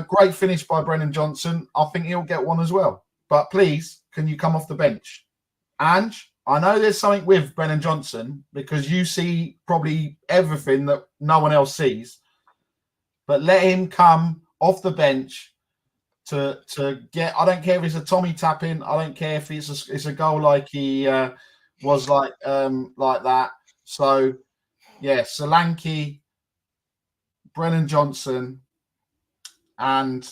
great finish by Brennan Johnson. I think he'll get one as well. But please, can you come off the bench? Ange, I know there's something with Brennan Johnson because you see probably everything that no one else sees. But let him come off the bench to get. I don't care if it's a Tommy tap in. I don't care if it's a goal like he was like that. So Yeah, Solanke, Brennan Johnson, and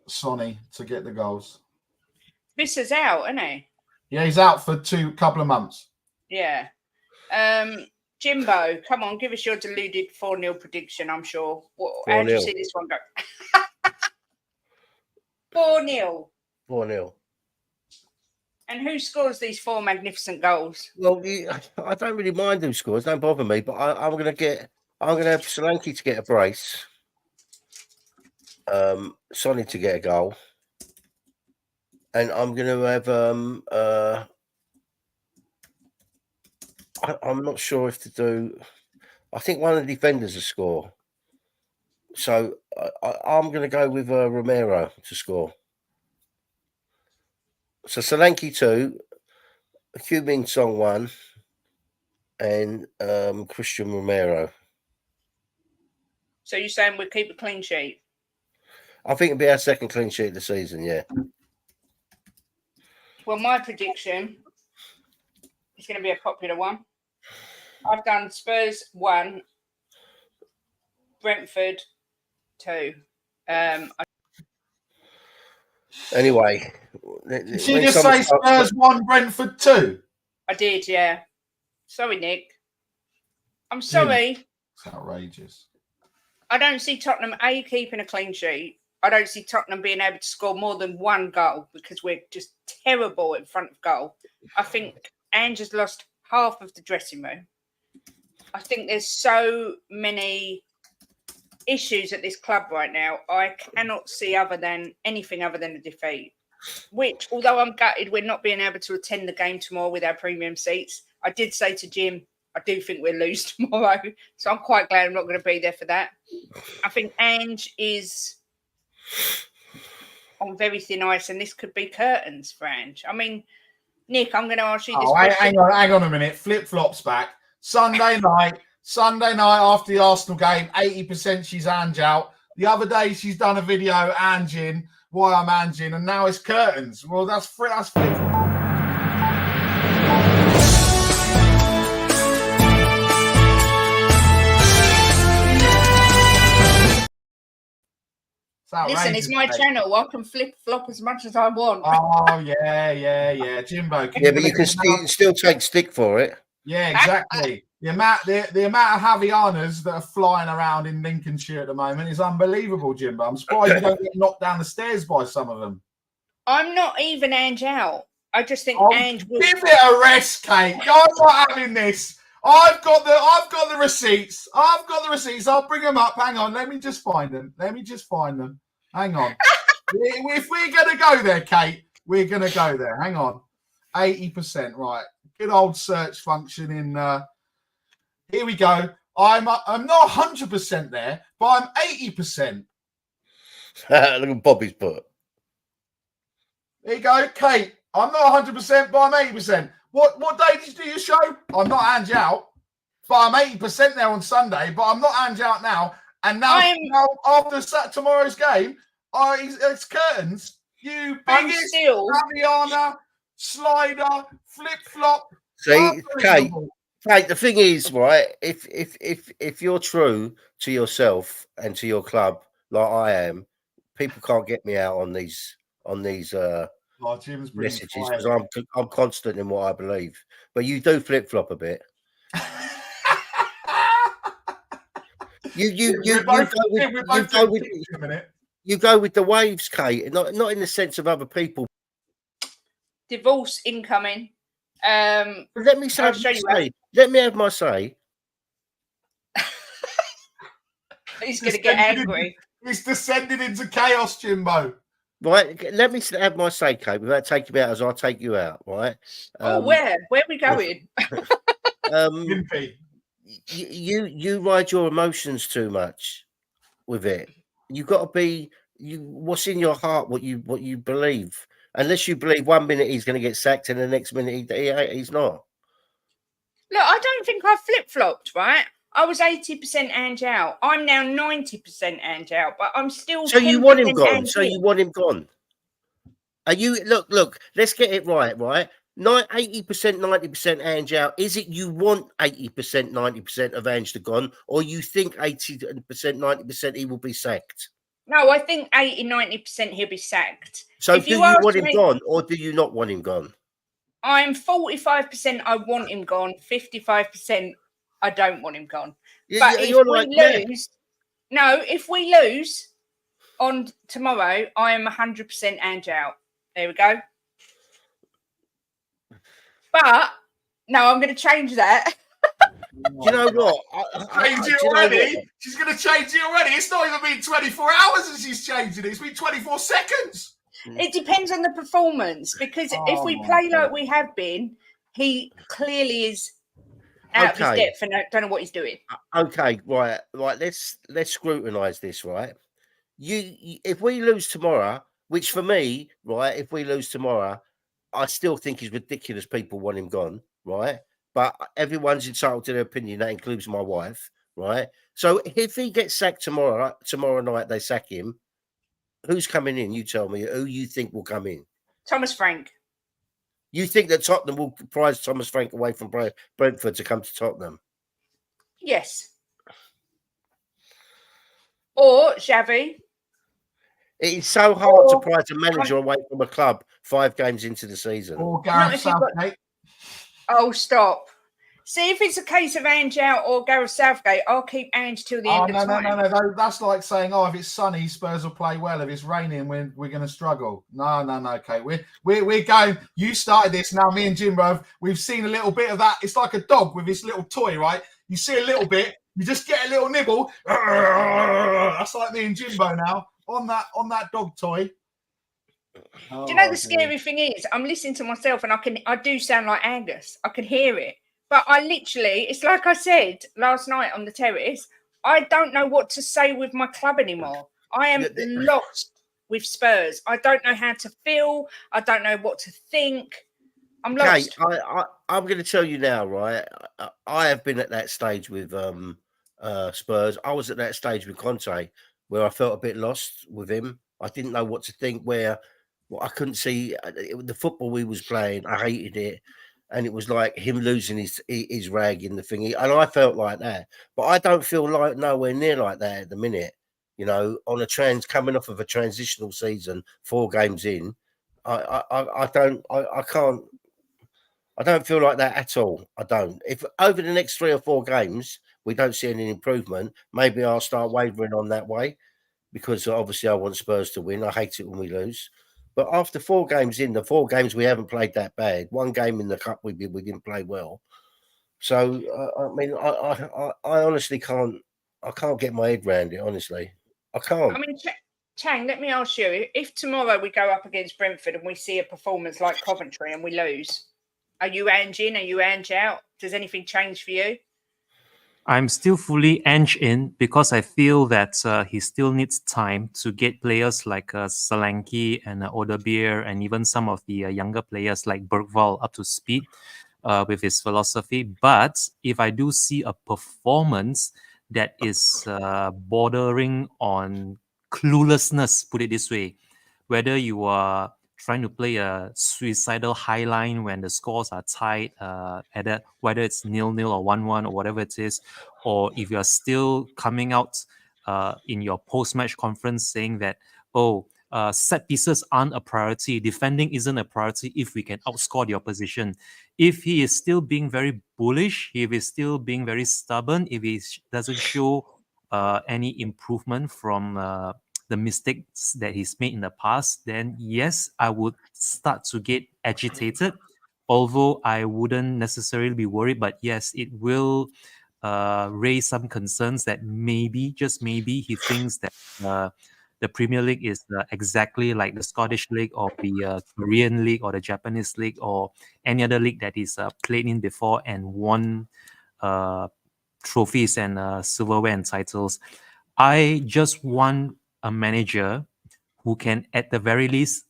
Sonny to get the goals. Visser's out, isn't he? Yeah, he's out for couple of months. Yeah. Jimbo, come on, give us your deluded 4-0 prediction, I'm sure. How do you see this one go? 4-0. 4-0. And who scores these 4 magnificent goals? Well, I don't really mind who scores. Don't bother me. But I'm going to have Solanke to get a brace. Sonny to get a goal. And I'm going to have I'm not sure if to do. I think one of the defenders will score. So I'm going to go with Romero to score. So Solanke 2, Heung-min Son 1, and Christian Romero. So you're saying we'll keep a clean sheet? I think it'll be our second clean sheet of the season, yeah. Well, my prediction is going to be a popular one. I've done Spurs 1, Brentford 2. Anyway. Did you just say Spurs 1, Brentford 2? I did, yeah. Sorry, Nick. I'm sorry. It's outrageous. I don't see Tottenham, A, keeping a clean sheet. I don't see Tottenham being able to score more than 1 goal because we're just terrible in front of goal. I think Ange has lost half of the dressing room. I think there's so many issues at this club right now. I cannot see anything other than a defeat. Which, although I'm gutted we're not being able to attend the game tomorrow with our premium seats, I did say to Jim, I do think we'll lose tomorrow. So I'm quite glad I'm not going to be there for that. I think Ange is on very thin ice, and this could be curtains for Ange. I mean, Nick, I'm going to ask you this question. Hang on a minute. Flip-flops back. Sunday night after the Arsenal game, 80% she's Ange out. The other day she's done a video Anging, why I'm Anging, and now it's curtains. Well, that's flip. Listen, it's my channel. I can flip-flop as much as I want. Oh, yeah. Jimbo. Yeah, but you can still take stick for it. Yeah, exactly. The amount of Javianas that are flying around in Lincolnshire at the moment is unbelievable, Jimbo. I'm surprised you don't get knocked down the stairs by some of them. I'm not even Ange out. I just think Ange will... Give it a rest, Kate. I'm not having this. I've got the receipts. I'll bring them up. Hang on. Let me just find them. Hang on. If we're going to go there, Kate, we're going to go there. Hang on. 80%. Right. Good old search function in... Here we go. I'm not 100% there, but I'm 80%. Look at Bobby's butt. There you go, Kate. I'm not 100%, but I'm 80%. What day did you do your show? I'm not Ange out, but I'm 80% there on Sunday. But I'm not Ange out now. And now after tomorrow's game, it's curtains. You biggest Raviana, slider, flip-flop. See, Kate, the thing is, right, if you're true to yourself and to your club like I am, people can't get me out on these messages because I'm constant in what I believe. But you do flip-flop a bit. You go with the waves, Kate, not in the sense of other people. Divorce incoming. Let me have my say. He's going to get angry. It's descended into chaos, Jimbo. Right, let me have my say, Kate, without taking you out as I take you out, right? Where are we going? You ride your emotions too much with it. You've got to be what's in your heart, what you believe. Unless you believe 1 minute he's going to get sacked and the next minute he's not. Look, I don't think I flip-flopped, right? I was 80% Ange out. I'm now 90% Ange out, but I'm still. So you want him gone? So you want him gone? Are you look? Let's get it right. 80%, 90% Ange out. Is it you want 80%, 90% of Ange to gone, or you think 80%, 90% he will be sacked? No, I think 80, 90% he'll be sacked. So do you want him gone, or do you not want him gone? I'm 45% I want him gone, 55% I don't want him gone. But if we lose on tomorrow, I am 100% Ange out. There we go. But no, I'm going to change that. Do you know what? Change it already. She's going to change it already. It's not even been 24 hours and she's changing it. It's been 24 seconds. It depends on the performance, because if we play like we have been, he clearly is out of his depth and I don't know what he's doing. Okay, right. Let's scrutinise this, right? If we lose tomorrow, which for me, right, if we lose tomorrow, I still think it's ridiculous people want him gone, right? But everyone's entitled to their opinion. That includes my wife, right? So if he gets sacked tomorrow night, they sack him. Who's coming in? You tell me who you think will come in. Thomas Frank. You think that Tottenham will prize Thomas Frank away from Brentford to come to Tottenham? Yes. Or Xavi. It is so hard to prize a manager away from a club 5 games into the season. Or Gareth Southgate. Oh, stop. See, if it's a case of Ange out or Gareth Southgate, I'll keep Ange till the end of time. No. That's like saying, if it's sunny, Spurs will play well. If it's raining, we're going to struggle. No. Okay, we're going. You started this. Now me and Jimbo, we've seen a little bit of that. It's like a dog with his little toy, right? You see a little bit, you just get a little nibble. That's like me and Jimbo now on that dog toy. Do you know the scary thing is? I'm listening to myself, and I do sound like Angus. I can hear it. But I literally, it's like I said last night on the terrace, I don't know what to say with my club anymore. I am lost with Spurs. I don't know how to feel. I don't know what to think. I'm lost. Okay, I'm going to tell you now, right? I have been at that stage with Spurs. I was at that stage with Conte where I felt a bit lost with him. I didn't know what to think, I couldn't see the football we was playing. I hated it. And it was like him losing his rag in the thingy. And I felt like that. But I don't feel like nowhere near like that at the minute. You know, on coming off of a transitional season, 4 games in, I don't feel like that at all. I don't. If over the next 3 or 4 games we don't see any improvement, maybe I'll start wavering on that way, because obviously I want Spurs to win. I hate it when we lose. But after 4 games in, the 4 games we haven't played that bad. 1 game in the cup we didn't play well. So I mean, I honestly can't. I can't get my head around it. Honestly, I can't. I mean, Chang, let me ask you: if tomorrow we go up against Brentford and we see a performance like Coventry and we lose, are you Ange in? Are you Ange out? Does anything change for you? I'm still fully Ange in, because I feel that he still needs time to get players like Solanke and Odebeer, and even some of the younger players like Bergvall up to speed with his philosophy. But if I do see a performance that is bordering on cluelessness, put it this way, whether you are trying to play a suicidal high line when the scores are tight, whether it's 0-0 or 1-1 or whatever it is, or if you're still coming out in your post-match conference saying that, set pieces aren't a priority, defending isn't a priority if we can outscore the opposition. If he is still being very bullish, if he's still being very stubborn, if he doesn't show any improvement from the mistakes that he's made in the past, then yes, I would start to get agitated, although I wouldn't necessarily be worried. But yes, it will raise some concerns that maybe, just maybe, he thinks that the Premier League is exactly like the Scottish League or the Korean League or the Japanese League or any other league that he's played in before and won trophies and silverware and titles. I just want a manager who can, at the very least,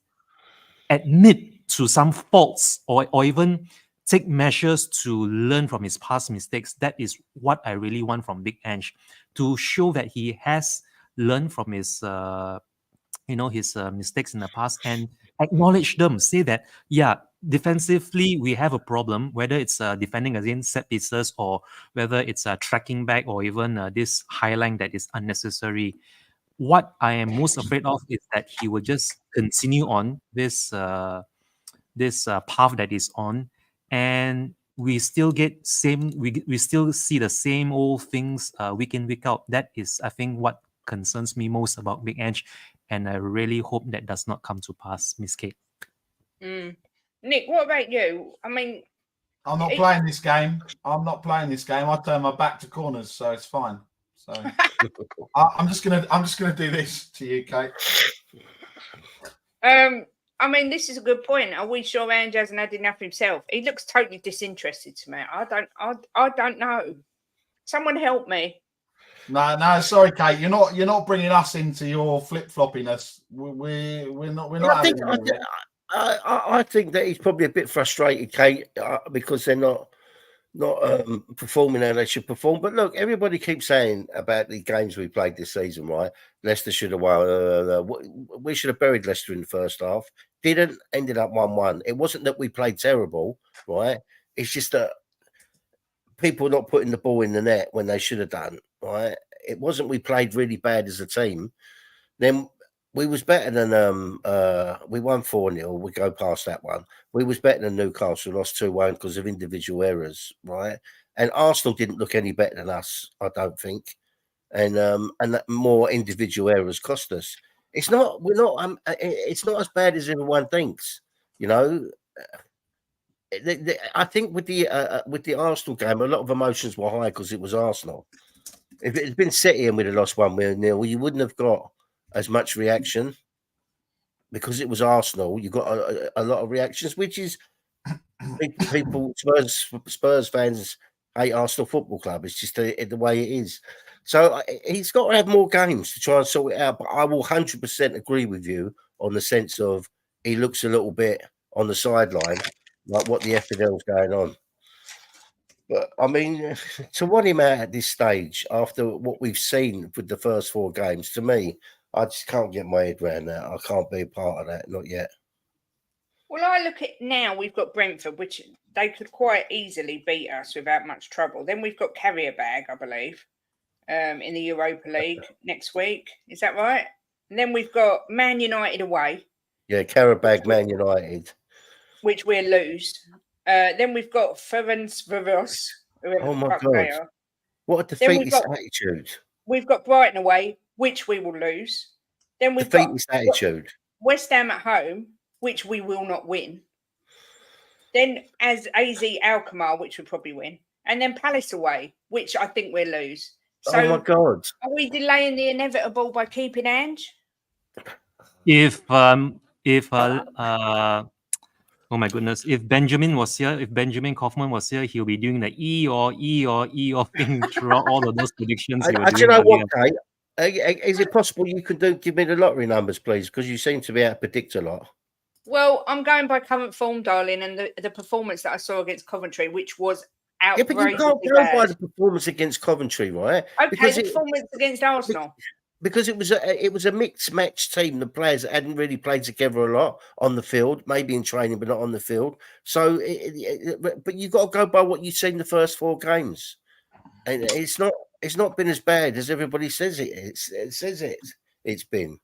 admit to some faults or even take measures to learn from his past mistakes. That is what I really want from Big Ange, to show that he has learned from his his mistakes in the past and acknowledge them. Say that, yeah, defensively we have a problem, whether it's defending against set pieces or whether it's tracking back or even this high line that is unnecessary. What I am most afraid of is that he will just continue on this path that is on, and we still get we still see the same old things week in week out. That is, I think, what concerns me most about Big Ange, and I really hope that does not come to pass, Miss Kate. Nick, what about you? I mean, I'm not playing this game. I turn my back to corners, so it's fine. So I'm just gonna do this to you, Kate. I mean, this is a good point. Are we sure Ange hasn't had enough himself? He looks totally disinterested to me. I don't know. Someone help me. No, sorry, Kate. You're not bringing us into your flip floppiness. We're not. I think that he's probably a bit frustrated, Kate, because they're not performing how they should perform. But look, everybody keeps saying about the games we played this season, right? Leicester should have won. We should have buried Leicester in the first half. Didn't, ended up 1-1. It wasn't that we played terrible, right? It's just that people not putting the ball in the net when they should have done, right? It wasn't we played really bad as a team. Then we was better than we won 4-0. We go past that one. We was better than Newcastle, lost 2-1 because of individual errors, right? And Arsenal didn't look any better than us, I don't think. And that more individual errors cost us. It's not it's not as bad as everyone thinks, I think with the Arsenal game, a lot of emotions were high because it was Arsenal. If it had been City and we'd have lost 1-0, you wouldn't have got as much reaction because it was Arsenal. You got a lot of reactions, which is people Spurs fans hate Arsenal Football Club. It's just the way it is. So he's got to have more games to try and sort it out. But I will 100% agree with you on the sense of he looks a little bit on the sideline, like what the FNL's going on. But I mean, to want him out at this stage after what we've seen with the first 4 games, to me, I just can't get my head around that. I can't be a part of that, not yet. Well, I look at now we've got Brentford, which they could quite easily beat us without much trouble. Then we've got Carrier Bag, I believe, in the Europa League next week. Is that right? And then we've got Man United away. Yeah, Carabag, Man United. Which we'll lose. Then we've got Ferencváros. Oh, my God. What a defeatist attitude. We've got Brighton away, which we will lose. Then we've defeatist attitude. West Ham at home, which we will not win. Then as AZ Alkmaar, which we probably win. And then Palace away, which I think we'll lose. So oh, my God. Are we delaying the inevitable by keeping Ange? Oh my goodness! If Benjamin Kaufman was here, he'll be doing the E or thing throughout all of those predictions. Do you know what, Kate? Is it possible you could give me the lottery numbers, please? Because you seem to be able to predict a lot. Well, I'm going by current form, darling, and the performance that I saw against Coventry, which was outrageously bad. Yeah, but you can't go by the performance against Coventry, right? Okay, because the performance against Arsenal. Because it was a mixed match team. The players hadn't really played together a lot on the field, maybe in training, but not on the field. So, but you got to go by what you've seen the first 4 games, and it's not been as bad as everybody says it's been.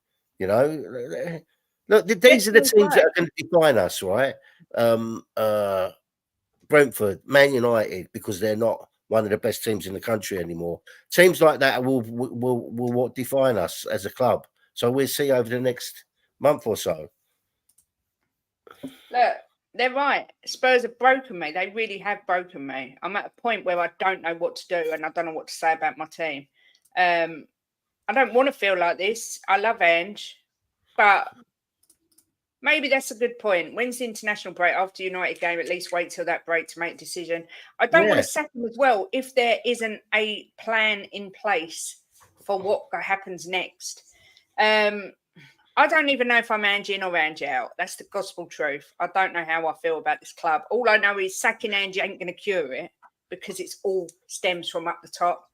Look, these are the teams that are going to define us, right? Brentford, Man United, because they're not one of the best teams in the country anymore. Teams like that will what define us as a club. So we'll see over the next month or so. Look, they're right. Spurs have broken me. They really have broken me. I'm at a point where I don't know what to do and I don't know what to say about my team. I don't want to feel like this. I love Ange, but maybe that's a good point. When's the international break after United game? At least wait till that break to make a decision. I don't want to sack him as well if there isn't a plan in place for what happens next. I don't even know if I'm Ange in or Ange out. That's the gospel truth. I don't know how I feel about this club. All I know is sacking Ange ain't going to cure it because it's all stems from up the top.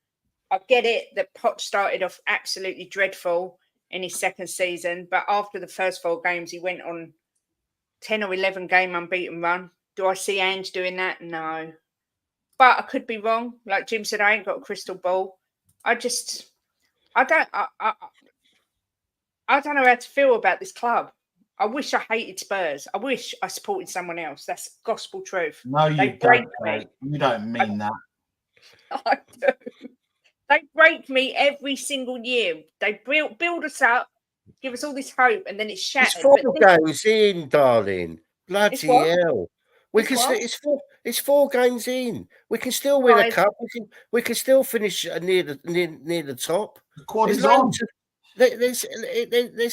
I get it that Poch started off absolutely dreadful. in his second season. But after the first 4 games, he went on 10 or 11 game unbeaten run. Do I see Ange doing that? No. But I could be wrong. Like Jim said, I ain't got a crystal ball. I don't know how to feel about this club. I wish I hated Spurs. I wish I supported someone else. That's gospel truth. No, you don't. You don't mean that. I do. They break me every single year. They build us up, give us all this hope, and then it's shattered. It's 4 games in, darling. Bloody hell. It's 4 games in. We can still win a cup. We can still finish near the top. The quad is on. There's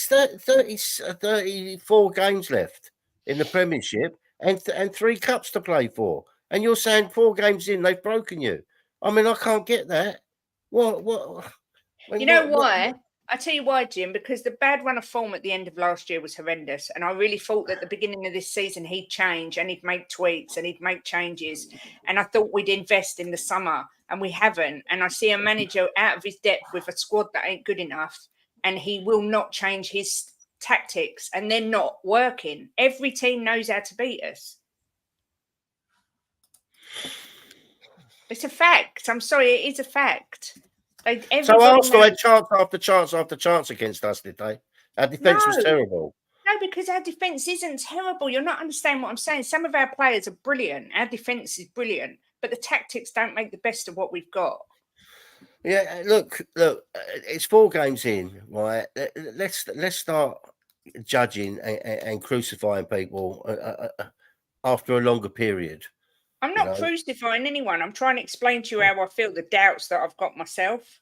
34 games left in the Premiership and 3 cups to play for. And you're saying 4 games in, they've broken you. I mean, I can't get that. What? You know why? I tell you why, Jim, because the bad run of form at the end of last year was horrendous. And I really thought that at the beginning of this season, he'd change and he'd make tweaks and he'd make changes. And I thought we'd invest in the summer, and we haven't. And I see a manager out of his depth with a squad that ain't good enough, and he will not change his tactics, and they're not working. Every team knows how to beat us. It's a fact. I'm sorry, it is a fact. So Arsenal had chance after chance after chance against us, did they? Our defence was terrible. No, because our defence isn't terrible. You're not understanding what I'm saying. Some of our players are brilliant. Our defence is brilliant, but the tactics don't make the best of what we've got. Yeah, look, it's 4 games in, right? Let's start judging and crucifying people after a longer period. I'm not crucifying anyone. I'm trying to explain to you how I feel, the doubts that I've got myself.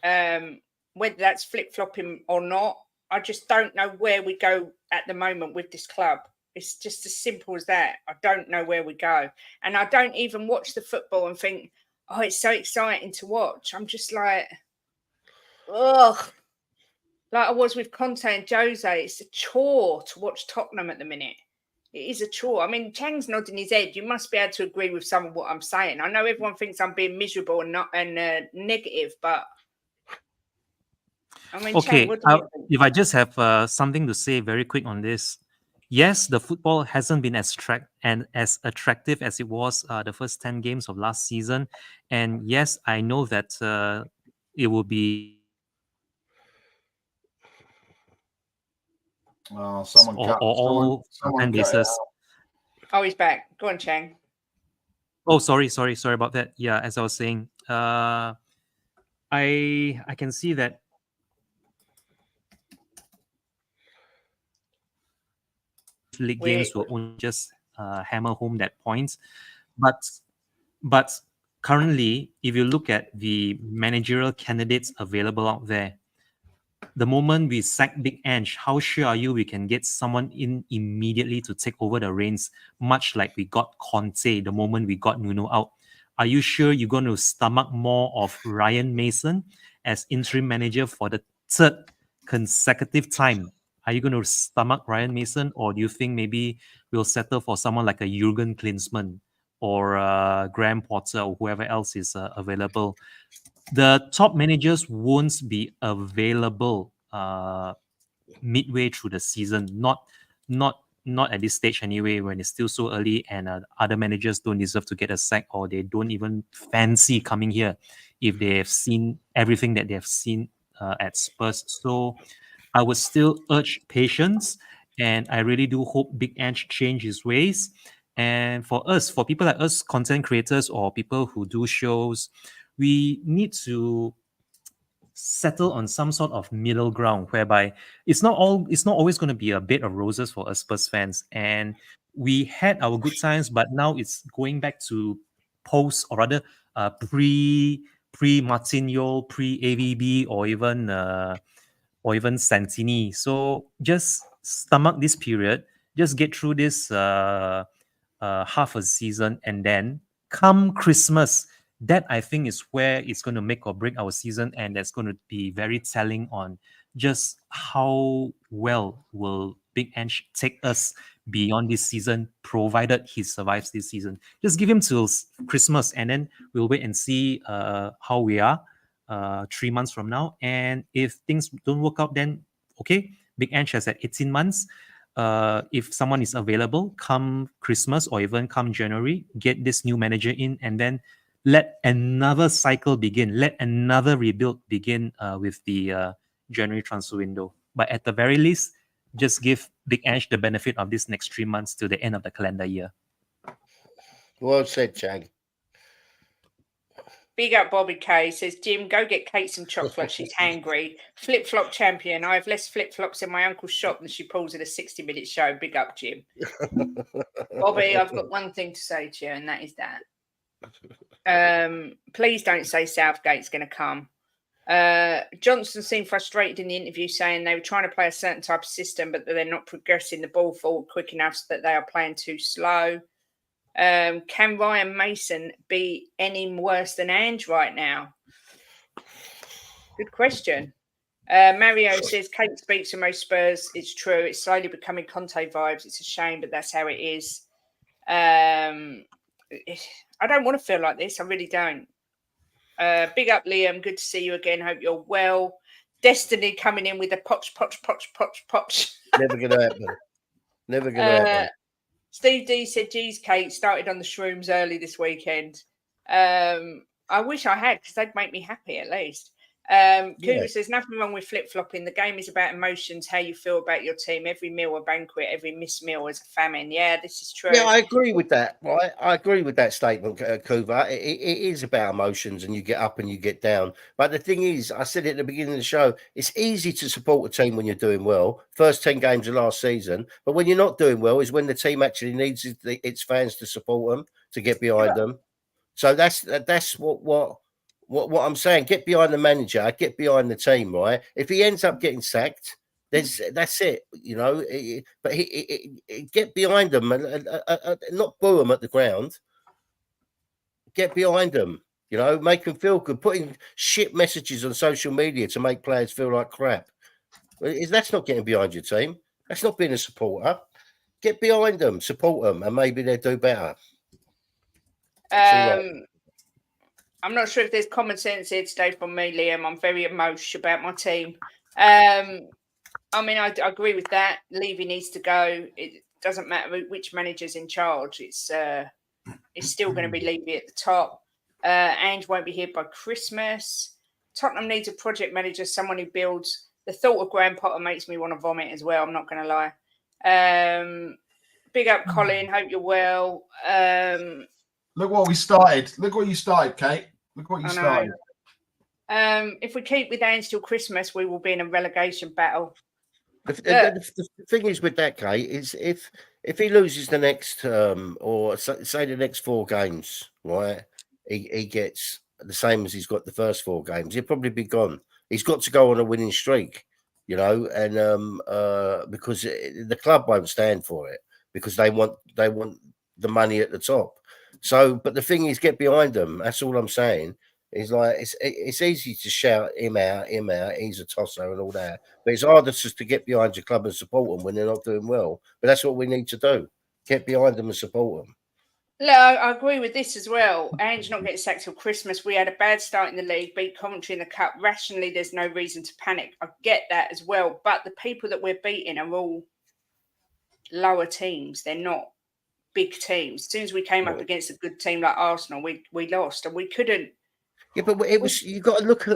Whether that's flip-flopping or not, I just don't know where we go at the moment with this club. It's just as simple as that. I don't know where we go. And I don't even watch the football and think, oh, it's so exciting to watch. I'm just like, ugh. Like I was with Conte and Jose. It's a chore to watch Tottenham at the minute. It is a chore. I mean, Chang's nodding his head. You must be able to agree with some of what I'm saying. I know everyone thinks I'm being miserable and negative, but I mean, okay. Chang, what do you think? If I just have something to say very quick on this, yes, the football hasn't been as attractive as it was the first 10 games of last season, and yes, I know that it will be. Oh, someone all bases. Oh, he's back. Go on, Chang. Oh, sorry about that. Yeah, as I was saying, I can see that league games will only just hammer home that point, but currently, if you look at the managerial candidates available out there, the moment we sack Big Ange, how sure are you we can get someone in immediately to take over the reins, much like we got Conte the moment we got Nuno out? Are you sure you're going to stomach more of Ryan Mason as interim manager for the 3rd consecutive time? Are you going to stomach Ryan Mason, or do you think maybe we'll settle for someone like a Jurgen Klinsmann or Graham Potter or whoever else is available? The top managers won't be available midway through the season. Not at this stage anyway, when it's still so early and other managers don't deserve to get a sack, or they don't even fancy coming here if they have seen everything that they have seen at Spurs. So I would still urge patience, and I really do hope Big Ange change his ways. And for people like us, content creators or people who do shows, we need to settle on some sort of middle ground whereby it's not always going to be a bed of roses for us Spurs fans. And we had our good times, but now it's going back to post, or rather pre Martinho, pre AVB, or even Santini. So just stomach this period, just get through this half a season, and then come Christmas, that I think is where it's going to make or break our season, and that's going to be very telling on just how well will Big Ange take us beyond this season, provided he survives this season. Just give him till Christmas, and then we'll wait and see how we are. 3 months from now. And if things don't work out, then okay, Big Ange has had 18 months. If someone is available come Christmas or even come January, get this new manager in, and then let another cycle begin. Let another rebuild begin with the January transfer window. But at the very least, just give Big Ange the benefit of this next 3 months to the end of the calendar year. Well said, Chang. Big up Bobby K says, Jim, go get Kate some chocolate. She's hangry. Flip-flop champion. I have less flip-flops in my uncle's shop than she pulls at a 60-minute show. Big up, Jim. Bobby, I've got one thing to say to you, and that is that. Please don't say Southgate's going to come. Johnson seemed frustrated in the interview, saying they were trying to play a certain type of system, but that they're not progressing the ball forward quick enough, so that they are playing too slow. Can Ryan Mason be any worse than Ange right now? Good question. Mario says, Kate speaks for most Spurs. It's true. It's slowly becoming Conte vibes. It's a shame, but that's how it is. I don't want to feel like this. I really don't. Big up, Liam. Good to see you again. Hope you're well. Destiny coming in with a poch. Never going to happen. Never going to happen. Steve D said, geez, Kate, started on the shrooms early this weekend. I wish I had, because they'd make me happy at least. Cougar says, nothing wrong with flip-flopping. The game is about emotions, how you feel about your team. Every meal a banquet, every missed meal is a famine. Yeah, this is true. Yeah, I agree with that, right? I agree with that statement, Cougar. It is about emotions, and you get up and you get down. But the thing is, I said it at the beginning of the show, it's easy to support a team when you're doing well. First 10 games of last season. But when you're not doing well is when the team actually needs its fans to support them, to get behind them. So that's what I'm saying. Get behind the manager, get behind the team, right? If he ends up getting sacked, that's it, you know. But he get behind them and not boo them at the ground. Get behind them, you know. Make them feel good. Putting shit messages on social media to make players feel like crap. That's not getting behind your team. That's not being a supporter. Get behind them, support them, and maybe they'll do better. I'm not sure if there's common sense here today from me, Liam. I'm very emotional about my team. I mean, I agree with that. Levy needs to go. It doesn't matter which manager's in charge. It's still going to be Levy at the top. Ange won't be here by Christmas. Tottenham needs a project manager, someone who builds. The thought of Graham Potter makes me want to vomit as well. I'm not going to lie. Big up, Colin. Hope you're well. Look what we started. Look what you started, Kate. Look what you started. If we keep with Ange till Christmas, we will be in a relegation battle. The thing is with that, Kate, is if he loses the next or say the next 4 games, right, he gets the same as he's got the first 4 games, he'll probably be gone. He's got to go on a winning streak, you know, and because the club won't stand for it, because they want the money at the top. So, but the thing is, get behind them. That's all I'm saying. It's like it's easy to shout him out. He's a tosser and all that, but it's harder just to get behind your club and support them when they're not doing well. But that's what we need to do: get behind them and support them. No, I agree with this as well. Ange not getting sacked till Christmas. We had a bad start in the league, beat Coventry in the cup. Rationally, there's no reason to panic. I get that as well. But the people that we're beating are all lower teams. They're not big teams. As soon as we came up against a good team like Arsenal, we lost, and we couldn't. Yeah, but it was, you got to look.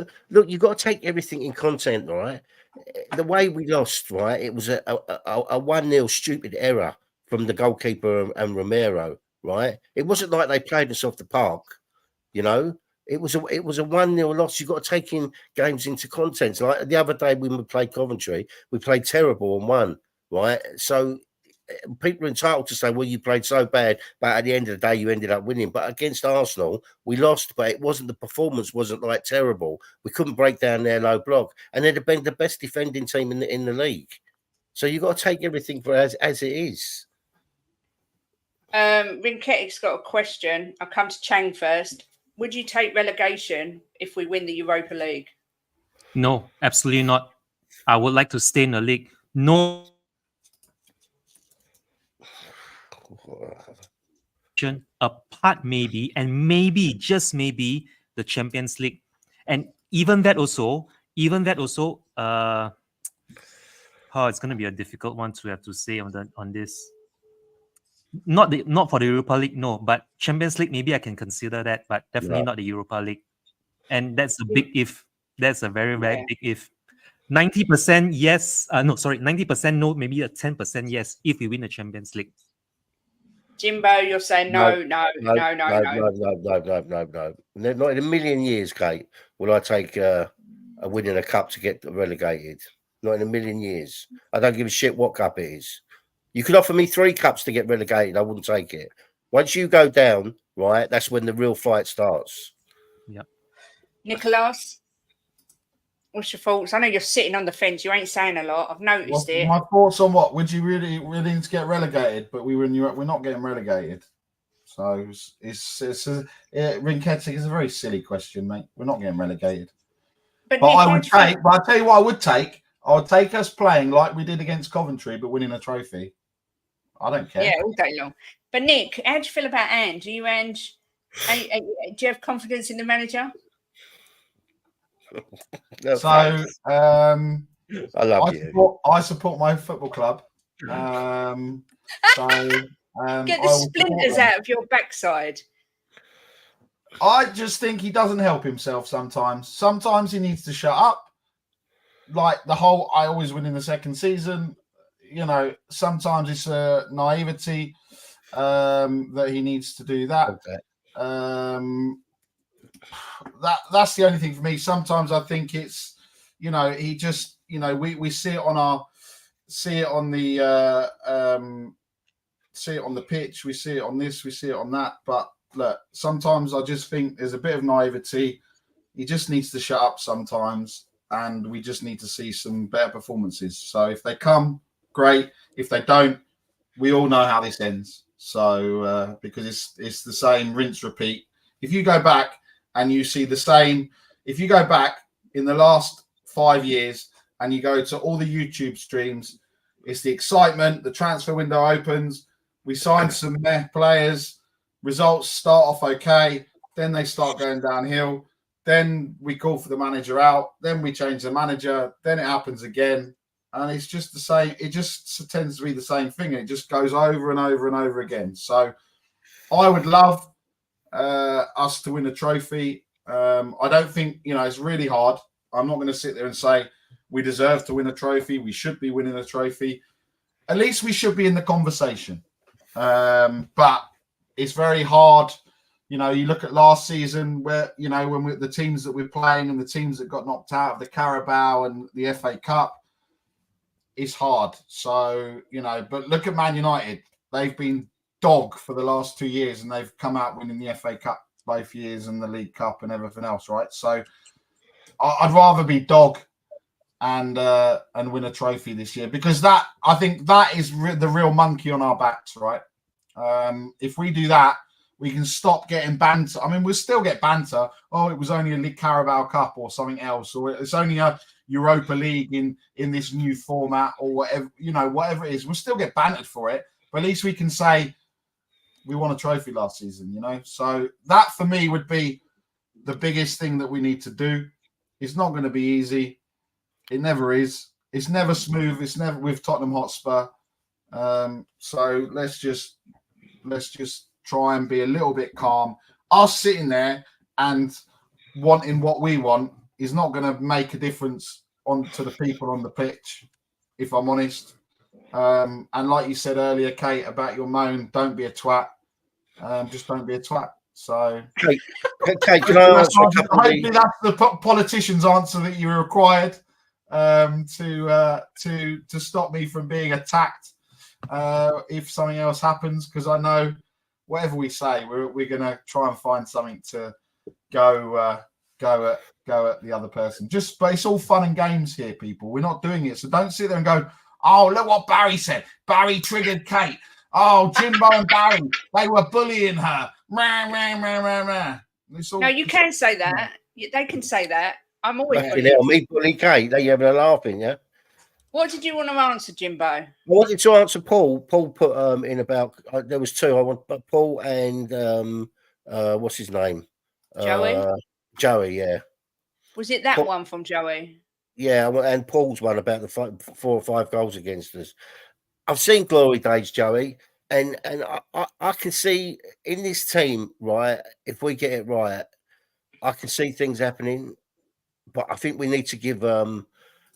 You got to take everything in content, right? The way we lost, right? It was a 1-0 stupid error from the goalkeeper and Romero, right? It wasn't like they played us off the park, you know. It was a 1-0 loss. You got to take in games into content. Like the other day when we played Coventry, we played terrible and won, right? So people are entitled to say, well, you played so bad, but at the end of the day, you ended up winning. But against Arsenal, we lost, but the performance wasn't like terrible. We couldn't break down their low block, and they'd have been the best defending team in the league. So you got to take everything for as it is. Rinketic's got a question. I'll come to Chang first. Would you take relegation if we win the Europa League? No, absolutely not. I would like to stay in the league. No. Apart maybe, and maybe, just maybe, the Champions League. And even that also, it's going to be a difficult one to have to say on this. Not for the Europa League, no, but Champions League, maybe I can consider that, but definitely not the Europa League. And that's a big if. That's a very, very big if. 90% yes. 90% no, maybe a 10% yes if we win the Champions League. Jimbo, you're saying no. Not in a million years, Kate, will I take a win in a cup to get relegated. Not in a million years. I don't give a shit what cup it is. You could offer me 3 cups to get relegated, I wouldn't take it. Once you go down, right, that's when the real fight starts. Yep. Nicholas, what's your thoughts? I know you're sitting on the fence. You ain't saying a lot. I've noticed it. My thoughts on what? Would you really need to get relegated? But we're not getting relegated. So Rinketti is a very silly question, mate. We're not getting relegated. But I would take. But I'll tell you what I would take. I would take us playing like we did against Coventry, but winning a trophy. I don't care. Yeah, all day long. But Nick, how do you feel about Ange? Do you have confidence in the manager? No, so I love you. I support my football club. Get the splinters out of your backside. I just think he doesn't help himself sometimes. Sometimes he needs to shut up. Like the whole I always win in the second season. You know, sometimes it's a naivety that he needs to do that. Okay. That's the only thing for me. Sometimes I think it's, you know, he just, you know, we see it on the pitch, we see it on this, we see it on that. But look, sometimes I just think there's a bit of naivety. He just needs to shut up sometimes, and we just need to see some better performances. So if they come, great. If they don't, we all know how this ends. So because it's the same rinse repeat. If you go back and you see the same, if you go back in the last 5 years and you go to all the YouTube streams, it's the excitement, the transfer window opens, we sign some players, results start off okay, then they start going downhill, then we call for the manager out, then we change the manager, then it happens again, and it's just the same. It just tends to be the same thing. It just goes over and over and over again. So I would love us to win a trophy. I don't think, you know, it's really hard. I'm not going to sit there and say we deserve to win a trophy. We should be winning a trophy. At least we should be in the conversation. But it's very hard. You know, you look at last season where, you know, when the teams that we're playing and the teams that got knocked out of the Carabao and the FA Cup, it's hard. So, you know, but look at Man United. They've been dog for the last 2 years and they've come out winning the FA Cup both years and the League Cup and everything else, right? So I'd rather be dog and win a trophy this year, because I think that is the real monkey on our backs, right? If we do that, we can stop getting banter. I mean, we'll still get banter. Oh, it was only a League Carabao Cup or something else, or it's only a Europa League in this new format, or whatever, you know, whatever it is. We'll still get bantered for it, but at least we can say we won a trophy last season, you know? So that for me would be the biggest thing that we need to do. It's not going to be easy. It never is. It's never smooth. It's never with Tottenham Hotspur. So let's just try and be a little bit calm. Us sitting there and wanting what we want is not going to make a difference to the people on the pitch, if I'm honest. And like you said earlier, Kate, about your moan, don't be a twat. Just don't be a twat. So, Kate, can I answer a couple of hopefully that's the politician's answer that you required to stop me from being attacked if something else happens, because I know whatever we say, we're going to try and find something to go at the other person. But it's all fun and games here, people. We're not doing it, so don't sit there and go, "Oh, look what Barry said. Barry triggered Kate. Oh, Jimbo and Barry, they were bullying her." No, you can say that. They can say that. I'm always me bullying Kate. They having a laughing, yeah. What did you want to answer, Jimbo? I wanted to answer Paul. Paul put in about there was two. I want Paul and what's his name? Joey. Joey, yeah. Was it that one from Joey? Yeah, and Paul's one about the 4 or 5 goals against us. I've seen glory days, Joey, and I can see in this team, right, if we get it right, I can see things happening, but I think we need to give them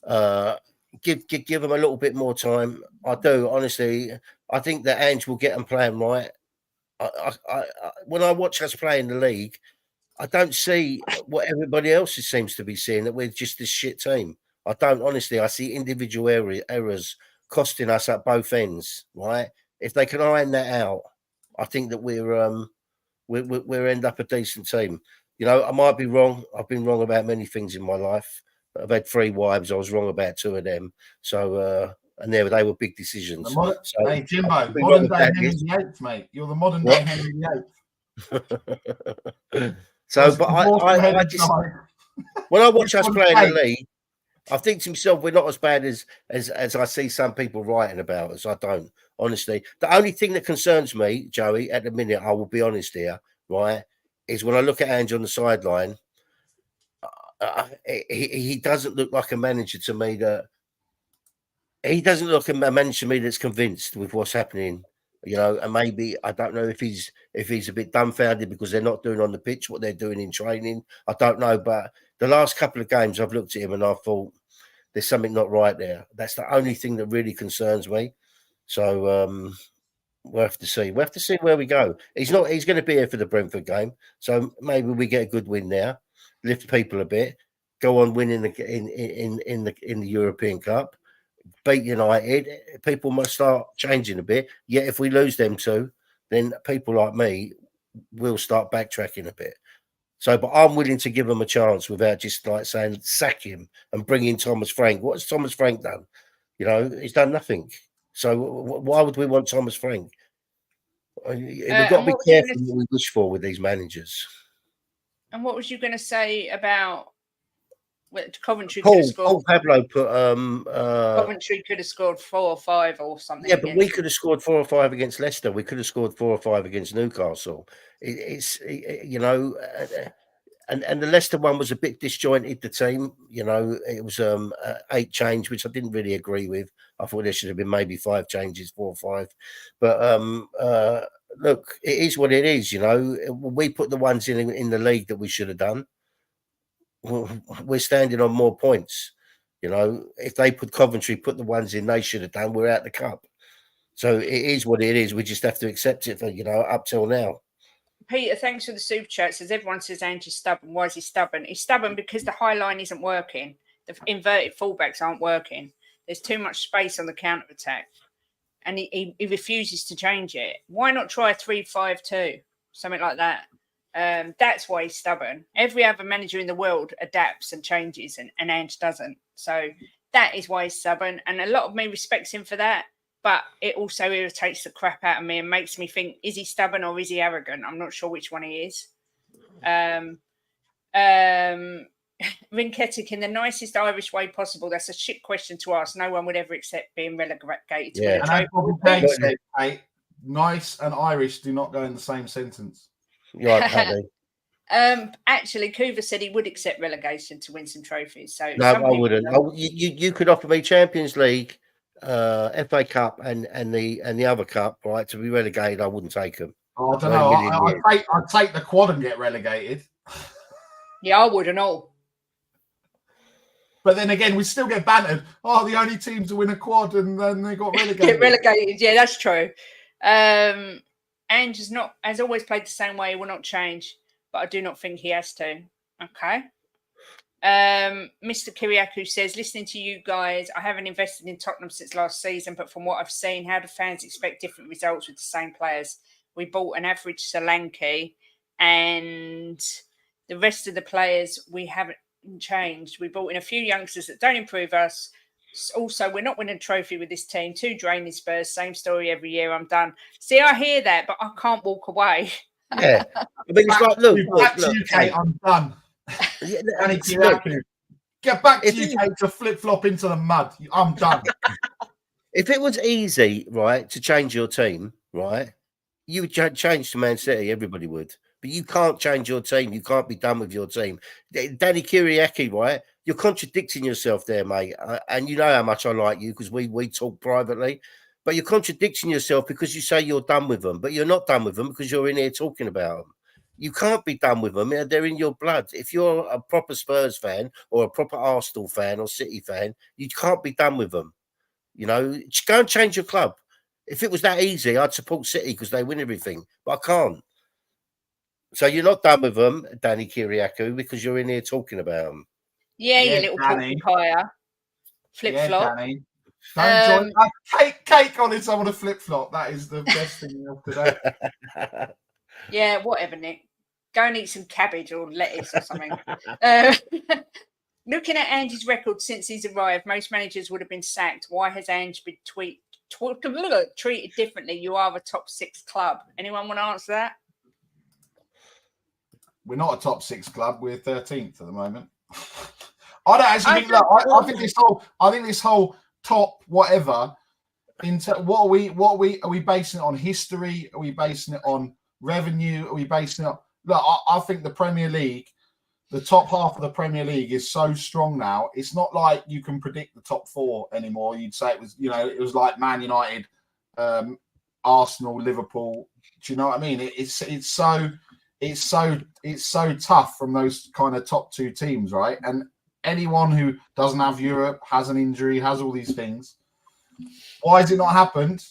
a little bit more time. I do, honestly. I think that Ange will get them playing right. When I watch us play in the league, I don't see what everybody else seems to be seeing, that we're just this shit team. I don't, honestly. I see individual errors costing us at both ends, right? If they can iron that out, I think that we'll end up a decent team. You know, I might be wrong. I've been wrong about many things in my life. I've had 3 wives. I was wrong about 2 of them. So, and they were big decisions. Hey, Jimbo, modern day Henry VIII, mate. You're the modern day Henry VIII. So, but I just, when I watch us play in the league, I think to myself, we're not as bad as I see some people writing about us. I don't, honestly. The only thing that concerns me, Joey, at the minute, I will be honest here, right, is when I look at Ange on the sideline, he doesn't look like a manager to me that's convinced with what's happening. You know, and maybe I don't know if he's a bit dumbfounded because they're not doing on the pitch what they're doing in training. I don't know, but the last couple of games I've looked at him and I thought there's something not right there. That's the only thing that really concerns me. So we'll have to see. We'll have to see where we go. He's going to be here for the Brentford game, so maybe we get a good win there, lift people a bit, go on winning in the European Cup. Beat United, people must start changing a bit. Yet if we lose them 2, then people like me will start backtracking a bit. So, but I'm willing to give them a chance without just like saying sack him and bring in Thomas Frank. What has Thomas Frank done? You know, he's done nothing. So why would we want Thomas Frank? We've got to be careful what we wish for with these managers. And what was you going to say about? Coventry Paul Pablo put Coventry could have scored 4 or 5 or something. Yeah, but we could have scored 4 or 5 against Leicester. We could have scored 4 or 5 against Newcastle. It's you know, and the Leicester one was a bit disjointed. The team, you know, it was 8 change, which I didn't really agree with. I thought there should have been maybe 5 changes, 4 or 5. But look, it is what it is. You know, we put the ones in the league that we should have done. We're standing on more points. You know, if they put the ones in they should have done, we're out the cup. So it is what it is. We just have to accept it for, you know, up till now. Peter, thanks for the super chat. Says everyone says Ange is stubborn. Why is he stubborn? He's stubborn because the high line isn't working. The inverted fullbacks aren't working. There's too much space on the counter attack, and he refuses to change it. Why not try a 3-5-2, something like that? That's why he's stubborn. Every other manager in the world adapts and changes, and Ange doesn't. So that is why he's stubborn. And a lot of me respects him for that. But it also irritates the crap out of me and makes me think, is he stubborn or is he arrogant? I'm not sure which one he is. Rinketic, in the nicest Irish way possible. That's a shit question to ask. No one would ever accept being relegated to win a trophy. Nice and Irish do not go in the same sentence. Right, actually, Coover said he would accept relegation to win some trophies. So no, I wouldn't. You could offer me Champions League, FA Cup, and the other cup, right? To be relegated, I wouldn't take them. Oh, I don't know. I'd take the quad and get relegated. Yeah, I would and all. But then again, we still get bantered. Oh, the only team to win a quad, and then they got relegated. Get relegated. Yeah, that's true. Ange has always played the same way. He will not change, but I do not think he has to. Okay. Mr. Kiriakou says, listening to you guys, I haven't invested in Tottenham since last season, but from what I've seen, how do fans expect different results with the same players? We bought an average Solanke, and the rest of the players we haven't changed. We brought in a few youngsters that don't improve us. Also, we're not winning a trophy with this team. 2 draining Spurs, same story every year. I'm done. See, I hear that, but I can't walk away. Yeah, I mean, it's like, look, UK, I'm done. Get back to UK to flip flop into the mud. I'm done. If it was easy, right, to change your team, right, you would change to Man City. Everybody would, but you can't change your team. You can't be done with your team. Danny Kyriaki, right? You're contradicting yourself there, mate. And you know how much I like you because we talk privately. But you're contradicting yourself because you say you're done with them, but you're not done with them because you're in here talking about them. You can't be done with them. They're in your blood. If you're a proper Spurs fan or a proper Arsenal fan or City fan, you can't be done with them. You know, just go and change your club. If it was that easy, I'd support City because they win everything, but I can't. So you're not done with them, Danny Kyriakou, because you're in here talking about them. Yeah, you little porcupine. Flip-flop. Danny. Don't join. Cake on it, someone to flip-flop. That is the best thing of today. Yeah, whatever, Nick. Go and eat some cabbage or lettuce or something. Looking at Ange's record since he's arrived, most managers would have been sacked. Why has Ange been treated differently? You are a top 6 club. Anyone want to answer that? We're not a top 6 club. We're 13th at the moment. I don't actually think. Look, I think this whole top whatever. Are we basing it on history? Are we basing it on revenue? Are we basing it on? Look, I think the Premier League, the top half of the Premier League is so strong now. It's not like you can predict the top 4 anymore. You'd say it was like Man United, Arsenal, Liverpool. Do you know what I mean? It's so tough from those kind of top 2 teams, right? And anyone who doesn't have Europe, has an injury, has all these things. Why has it not happened?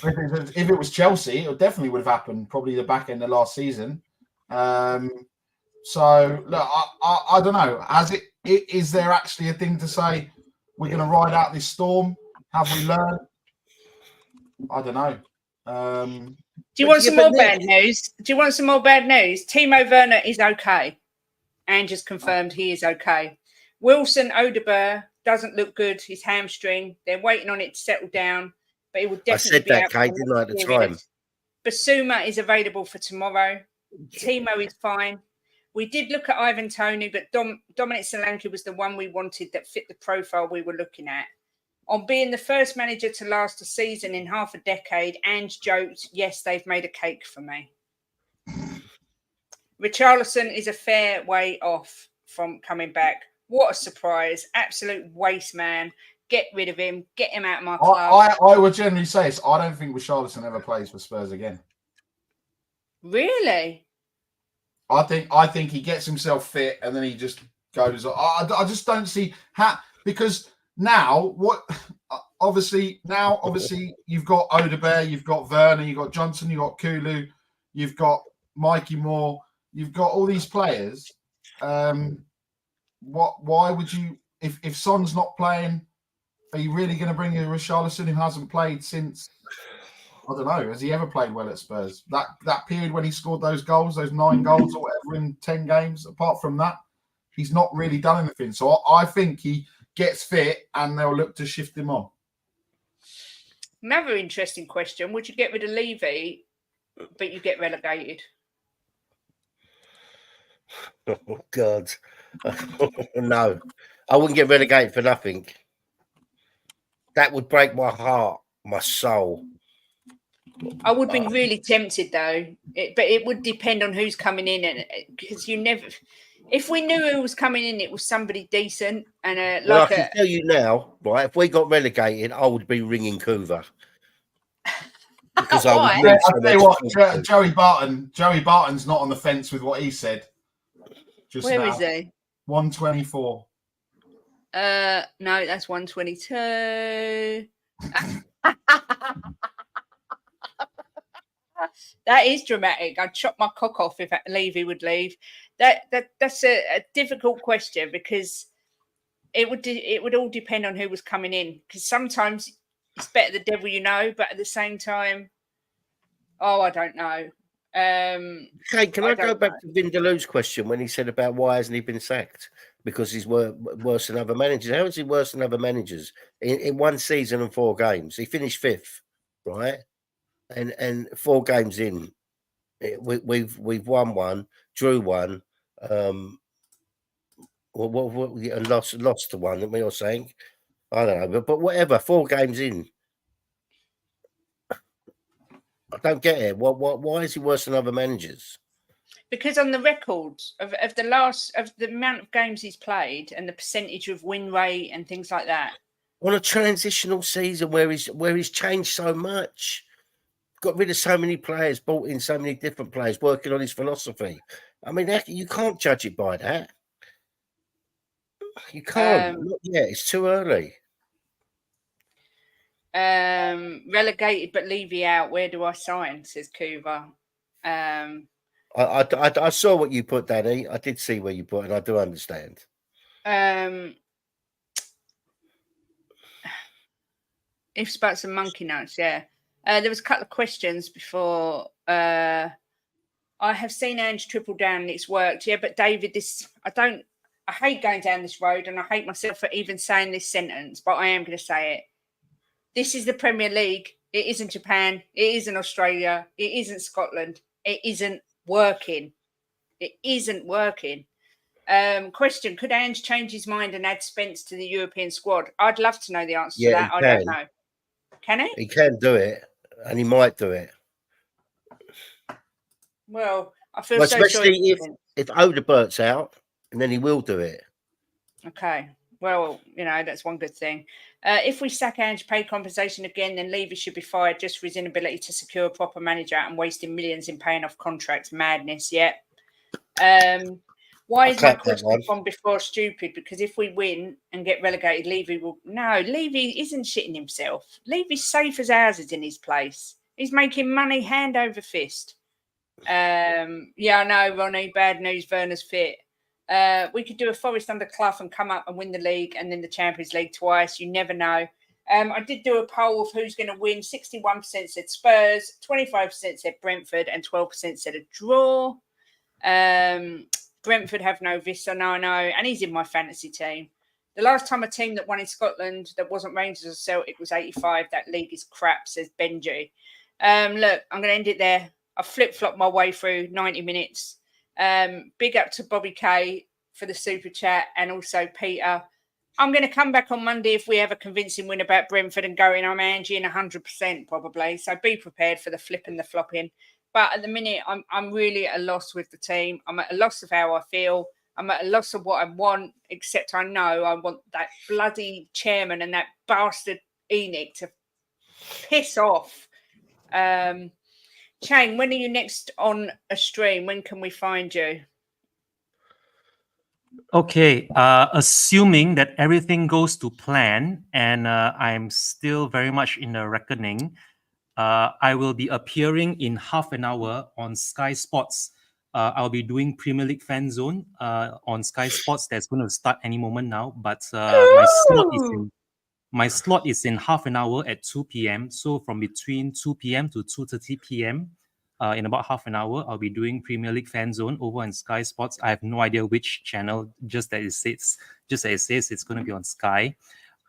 If it was Chelsea, it definitely would have happened. Probably the back end of last season. So look, I don't know. Is there actually a thing to say we're going to ride out this storm? Have we learned? I don't know. Do you want some more bad news? Timo Werner is okay. And just confirmed he is okay. Wilson Odegaard doesn't look good. His hamstring. They're waiting on it to settle down. But it will definitely be out. Kate, didn't I, at the time? Basuma is available for tomorrow. Timo is fine. We did look at Ivan Toney, but Dominic Solanke was the one we wanted that fit the profile we were looking at. On being the first manager to last a season in half a decade, Ange joked, yes, they've made a cake for me. Richarlison is a fair way off from coming back. What a surprise. Absolute waste man. Get rid of him. Get him out of my club. I would generally say this. I don't think Richarlison ever plays for Spurs again. Really? I think he gets himself fit and then he just goes. I just don't see how, because now obviously you've got Odegaard, you've got Werner, you've got Johnson, you've got Kulu, you've got Mikey Moore, you've got all these players. Why would you, if Son's not playing, are you really going to bring in Richarlison who hasn't played since, I don't know, has he ever played well at Spurs? That period when he scored those goals, those 9 goals or whatever in 10 games, apart from that, he's not really done anything. So I think he gets fit and they'll look to shift him on. Another interesting question. Would you get rid of Levy, but you get relegated? Oh, God. No. I wouldn't get relegated for nothing. That would break my heart, my soul. I would be really tempted, though. But it would depend on who's coming in. And because you never... If we knew who was coming in, it was somebody decent. And I can tell you now, right, if we got relegated, I would be ringing Coover. Because I would need I'll tell you what, Joey Barton's not on the fence with what he said. Where is he? 124. No, that's 122. That is dramatic. I'd chop my cock off if Levy would leave. That's a difficult question because it would all depend on who was coming in. Because sometimes it's better the devil you know, but at the same time, I don't know. Hey, can I go back to Vindaloo's question when he said about why hasn't he been sacked? Because he's worse than other managers. How is he worse than other managers? In one season and 4 games, he finished 5th, right? And 4 games in, we've won 1, drew 1, and lost to 1. That you're saying, I don't know, but whatever. 4 games in, don't get it. Why is he worse than other managers? Because on the records of the amount of games he's played and the percentage of win rate and things like that. On a transitional season where he's changed so much, got rid of so many players, brought in so many different players, working on his philosophy. I mean, you can't judge it by that. You can't. Not yet. It's too early. Relegated, but Levy out. Where do I sign? Says Kuva. I saw what you put, Danny. I did see where you put, and I do understand. If about some monkey notes, yeah. There was a couple of questions before. I have seen Ange triple down and it's worked. Yeah, but David, I hate going down this road and I hate myself for even saying this sentence, but I am going to say it. This is the Premier League. It isn't Japan. It isn't Australia. It isn't Scotland. It isn't working. It isn't working. Question, could Ange change his mind and add Spence to the European squad? I'd love to know the answer to that. I don't know. Can he? He can do it, and he might do it. Well, I feel so especially if Odebert's out, and then he will do it. Okay. Well, that's one good thing. If we sack Ange, pay compensation again, then Levy should be fired just for his inability to secure a proper manager and wasting millions in paying off contracts. Madness, yeah. Why is my question from before stupid? Because if we win and get relegated, Levy will... No, Levy isn't shitting himself. Levy's safe as houses in his place. He's making money hand over fist. Yeah, I know, Ronnie. Bad news, Werner's fit. We could do a Forest under Clough and come up and win the league and then the Champions League twice. You never know. I did do a poll of who's going to win. 61% said Spurs, 25% said Brentford, and 12% said a draw. Brentford have no Vista, no, and he's in my fantasy team. The last time a team that won in Scotland that wasn't Rangers or Celtic was 85. That league is crap, says Benji. Look, I'm going to end it there. I flip-flopped my way through 90 minutes. Big up to Bobby K for the super chat and also Peter. I'm going to come back on Monday if we have a convincing win about Brentford and go in. I'm Angie in 100% probably. So be prepared for the flip and the flopping. But at the minute, I'm really at a loss with the team. I'm at a loss of how I feel. I'm at a loss of what I want, except I know I want that bloody chairman and that bastard Enoch to piss off. Chang, when are you next on a stream? When can we find you? Okay, assuming that everything goes to plan and I'm still very much in the reckoning, I will be appearing in half an hour on Sky Sports. I'll be doing Premier League Fan Zone on Sky Sports. That's going to start any moment now, but my slot is in half an hour at 2 p.m. So from between 2 p.m. to 2:30 p.m. In about half an hour, I'll be doing Premier League Fan Zone over on Sky Sports. I have no idea which channel. Just that it says it's going to be on Sky.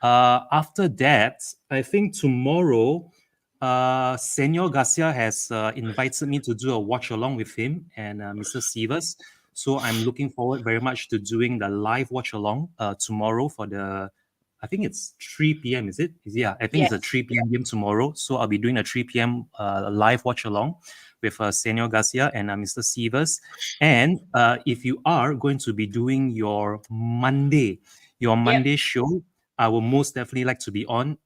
After that, I think tomorrow, Senor Garcia has invited me to do a watch along with him and Mr. Sievers. So I'm looking forward very much to doing the live watch along tomorrow for the. I think it's 3 p.m. Is it? Yeah, I think it's a 3 p.m. game tomorrow. So I'll be doing a 3 p.m. Live watch along with Senor Garcia and Mr. Sievers. And if you are going to be doing your Monday show, I will most definitely like to be on.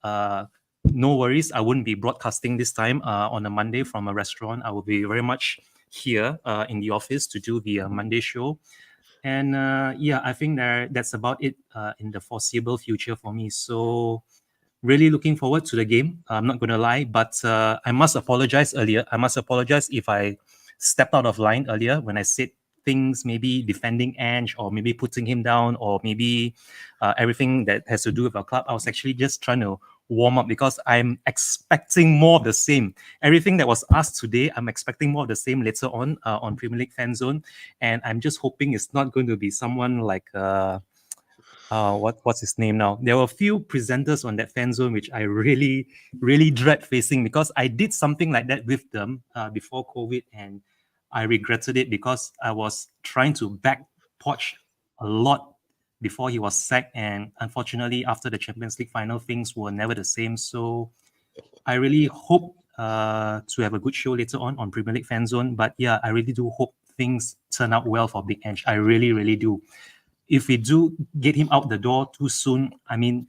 No worries, I wouldn't be broadcasting this time on a Monday from a restaurant. I will be very much here in the office to do the Monday show. And I think that's about it in the foreseeable future for me. So really looking forward to the game. I'm not going to lie, but I must apologize earlier. I must apologize if I stepped out of line earlier when I said things, maybe defending Ange or maybe putting him down or maybe everything that has to do with our club. I was actually just trying to warm up because I'm expecting more of the same. Everything that was asked today, I'm expecting more of the same later on Premier League Fan Zone. And I'm just hoping it's not going to be someone like... what's his name now? There were a few presenters on that Fan Zone which I really, really dread facing because I did something like that with them before COVID and I regretted it because I was trying to back Poch a lot before he was sacked, and unfortunately after the Champions League final things were never the same. So I really hope to have a good show later on Premier League Fan Zone. But yeah, I really do hope things turn out well for Big Ange. I really, really do. If we do get him out the door too soon, I mean,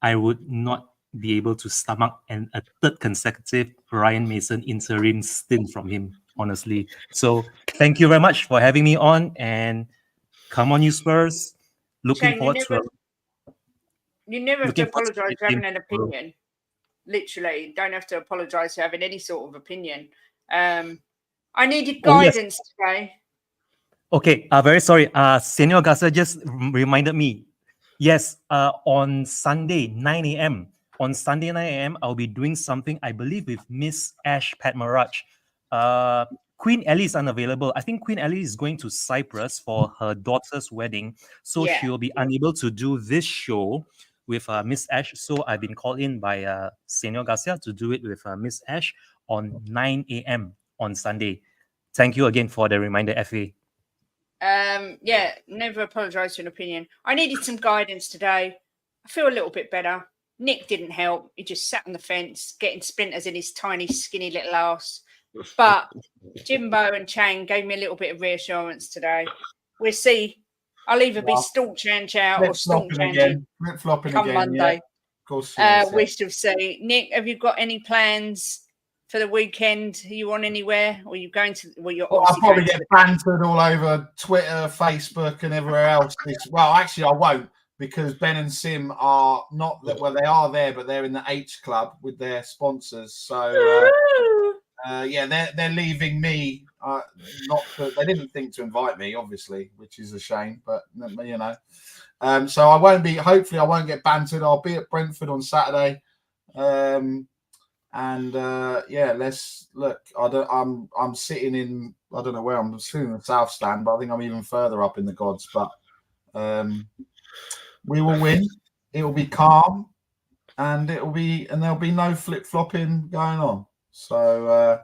I would not be able to stomach a third consecutive Ryan Mason interim stint from him, honestly. So thank you very much for having me on, and come on, you Spurs. Looking Shane, forward to you never have to apologise for having an opinion. Literally, you don't have to apologise for having any sort of opinion. I needed guidance today. Okay, very sorry. Senor Garza just reminded me. Yes, on Sunday, 9 a.m. On Sunday, 9 a.m., I'll be doing something, I believe, with Miss Ash Padmaraj. Queen Ellie is unavailable. I think Queen Ellie is going to Cyprus for her daughter's wedding. So she'll be unable to do this show with Miss Ash. So I've been called in by Senor Garcia to do it with Miss Ash on 9 a.m. on Sunday. Thank you again for the reminder, FA. Yeah, never apologise for an opinion. I needed some guidance today. I feel a little bit better. Nick didn't help. He just sat on the fence, getting splinters in his tiny, skinny little ass. But Jimbo and Chang gave me a little bit of reassurance today. We'll see. I'll either be staunch Ange out or staunch Ange flip-flopping come again, Monday. Yeah. Of course. We shall see. Nick, have you got any plans for the weekend? Are you on anywhere, or are you going to? Well, you're obviously I'll probably get bantered all over Twitter, Facebook, and everywhere else. Well, actually, I won't, because Ben and Sim are not that. Well, they are there, but they're in the H Club with their sponsors. So yeah, they're leaving me. They didn't think to invite me, obviously, which is a shame. But you know, so I won't be. Hopefully, I won't get bantered. I'll be at Brentford on Saturday. And yeah, let's look. I'm sitting in. I don't know where I'm sitting in the South Stand, but I think I'm even further up in the gods. But we will win. It will be calm, and there'll be no flip flopping going on. So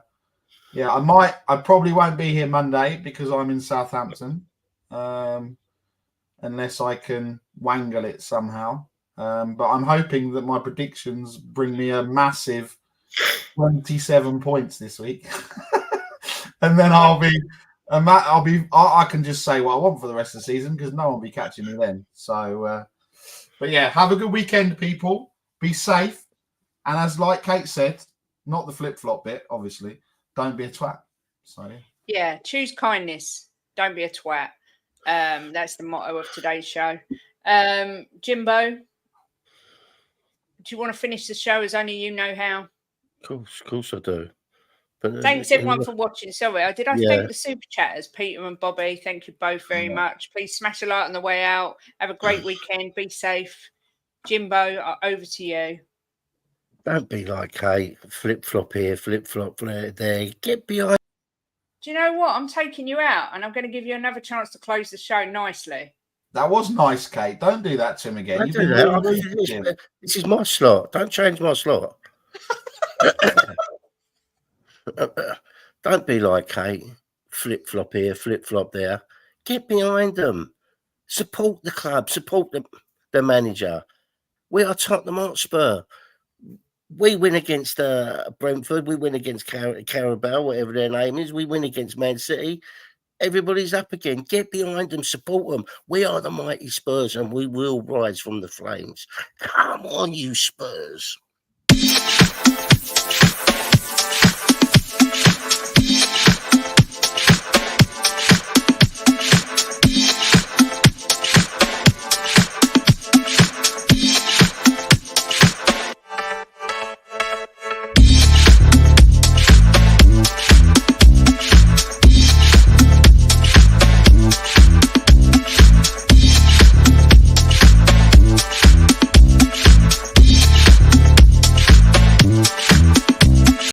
yeah, I probably won't be here Monday because I'm in Southampton, unless I can wangle it somehow. But I'm hoping that my predictions bring me a massive 27 points this week, and then I can just say what I want for the rest of the season because no one will be catching me then. So, but yeah, have a good weekend, people. Be safe, and as like Kate said, not the flip flop bit, obviously. Don't be a twat. So yeah, choose kindness. Don't be a twat. That's the motto of today's show. Jimbo, do you want to finish the show as only you know how? Of course I do. But, thanks everyone for watching. Sorry, thank the super chatters, Peter and Bobby. Thank you both very much. Please smash a like on the way out. Have a great weekend. Be safe. Jimbo, over to you. Don't be like Kate. Flip flop here, flip flop there. Get behind. Do you know what? I'm taking you out, and I'm going to give you another chance to close the show nicely. That was nice, Kate. Don't do that to him again. Don't do that. This is my slot. Don't change my slot. Don't be like Kate. Flip flop here, flip flop there. Get behind them. Support the club. Support the manager. We are Tottenham Hotspur. We win against Brentford. We win against Carabao, whatever their name is. We win against Man City. Everybody's up again. Get behind them. Support them. We are the mighty Spurs, and we will rise from the flames. Come on, you Spurs.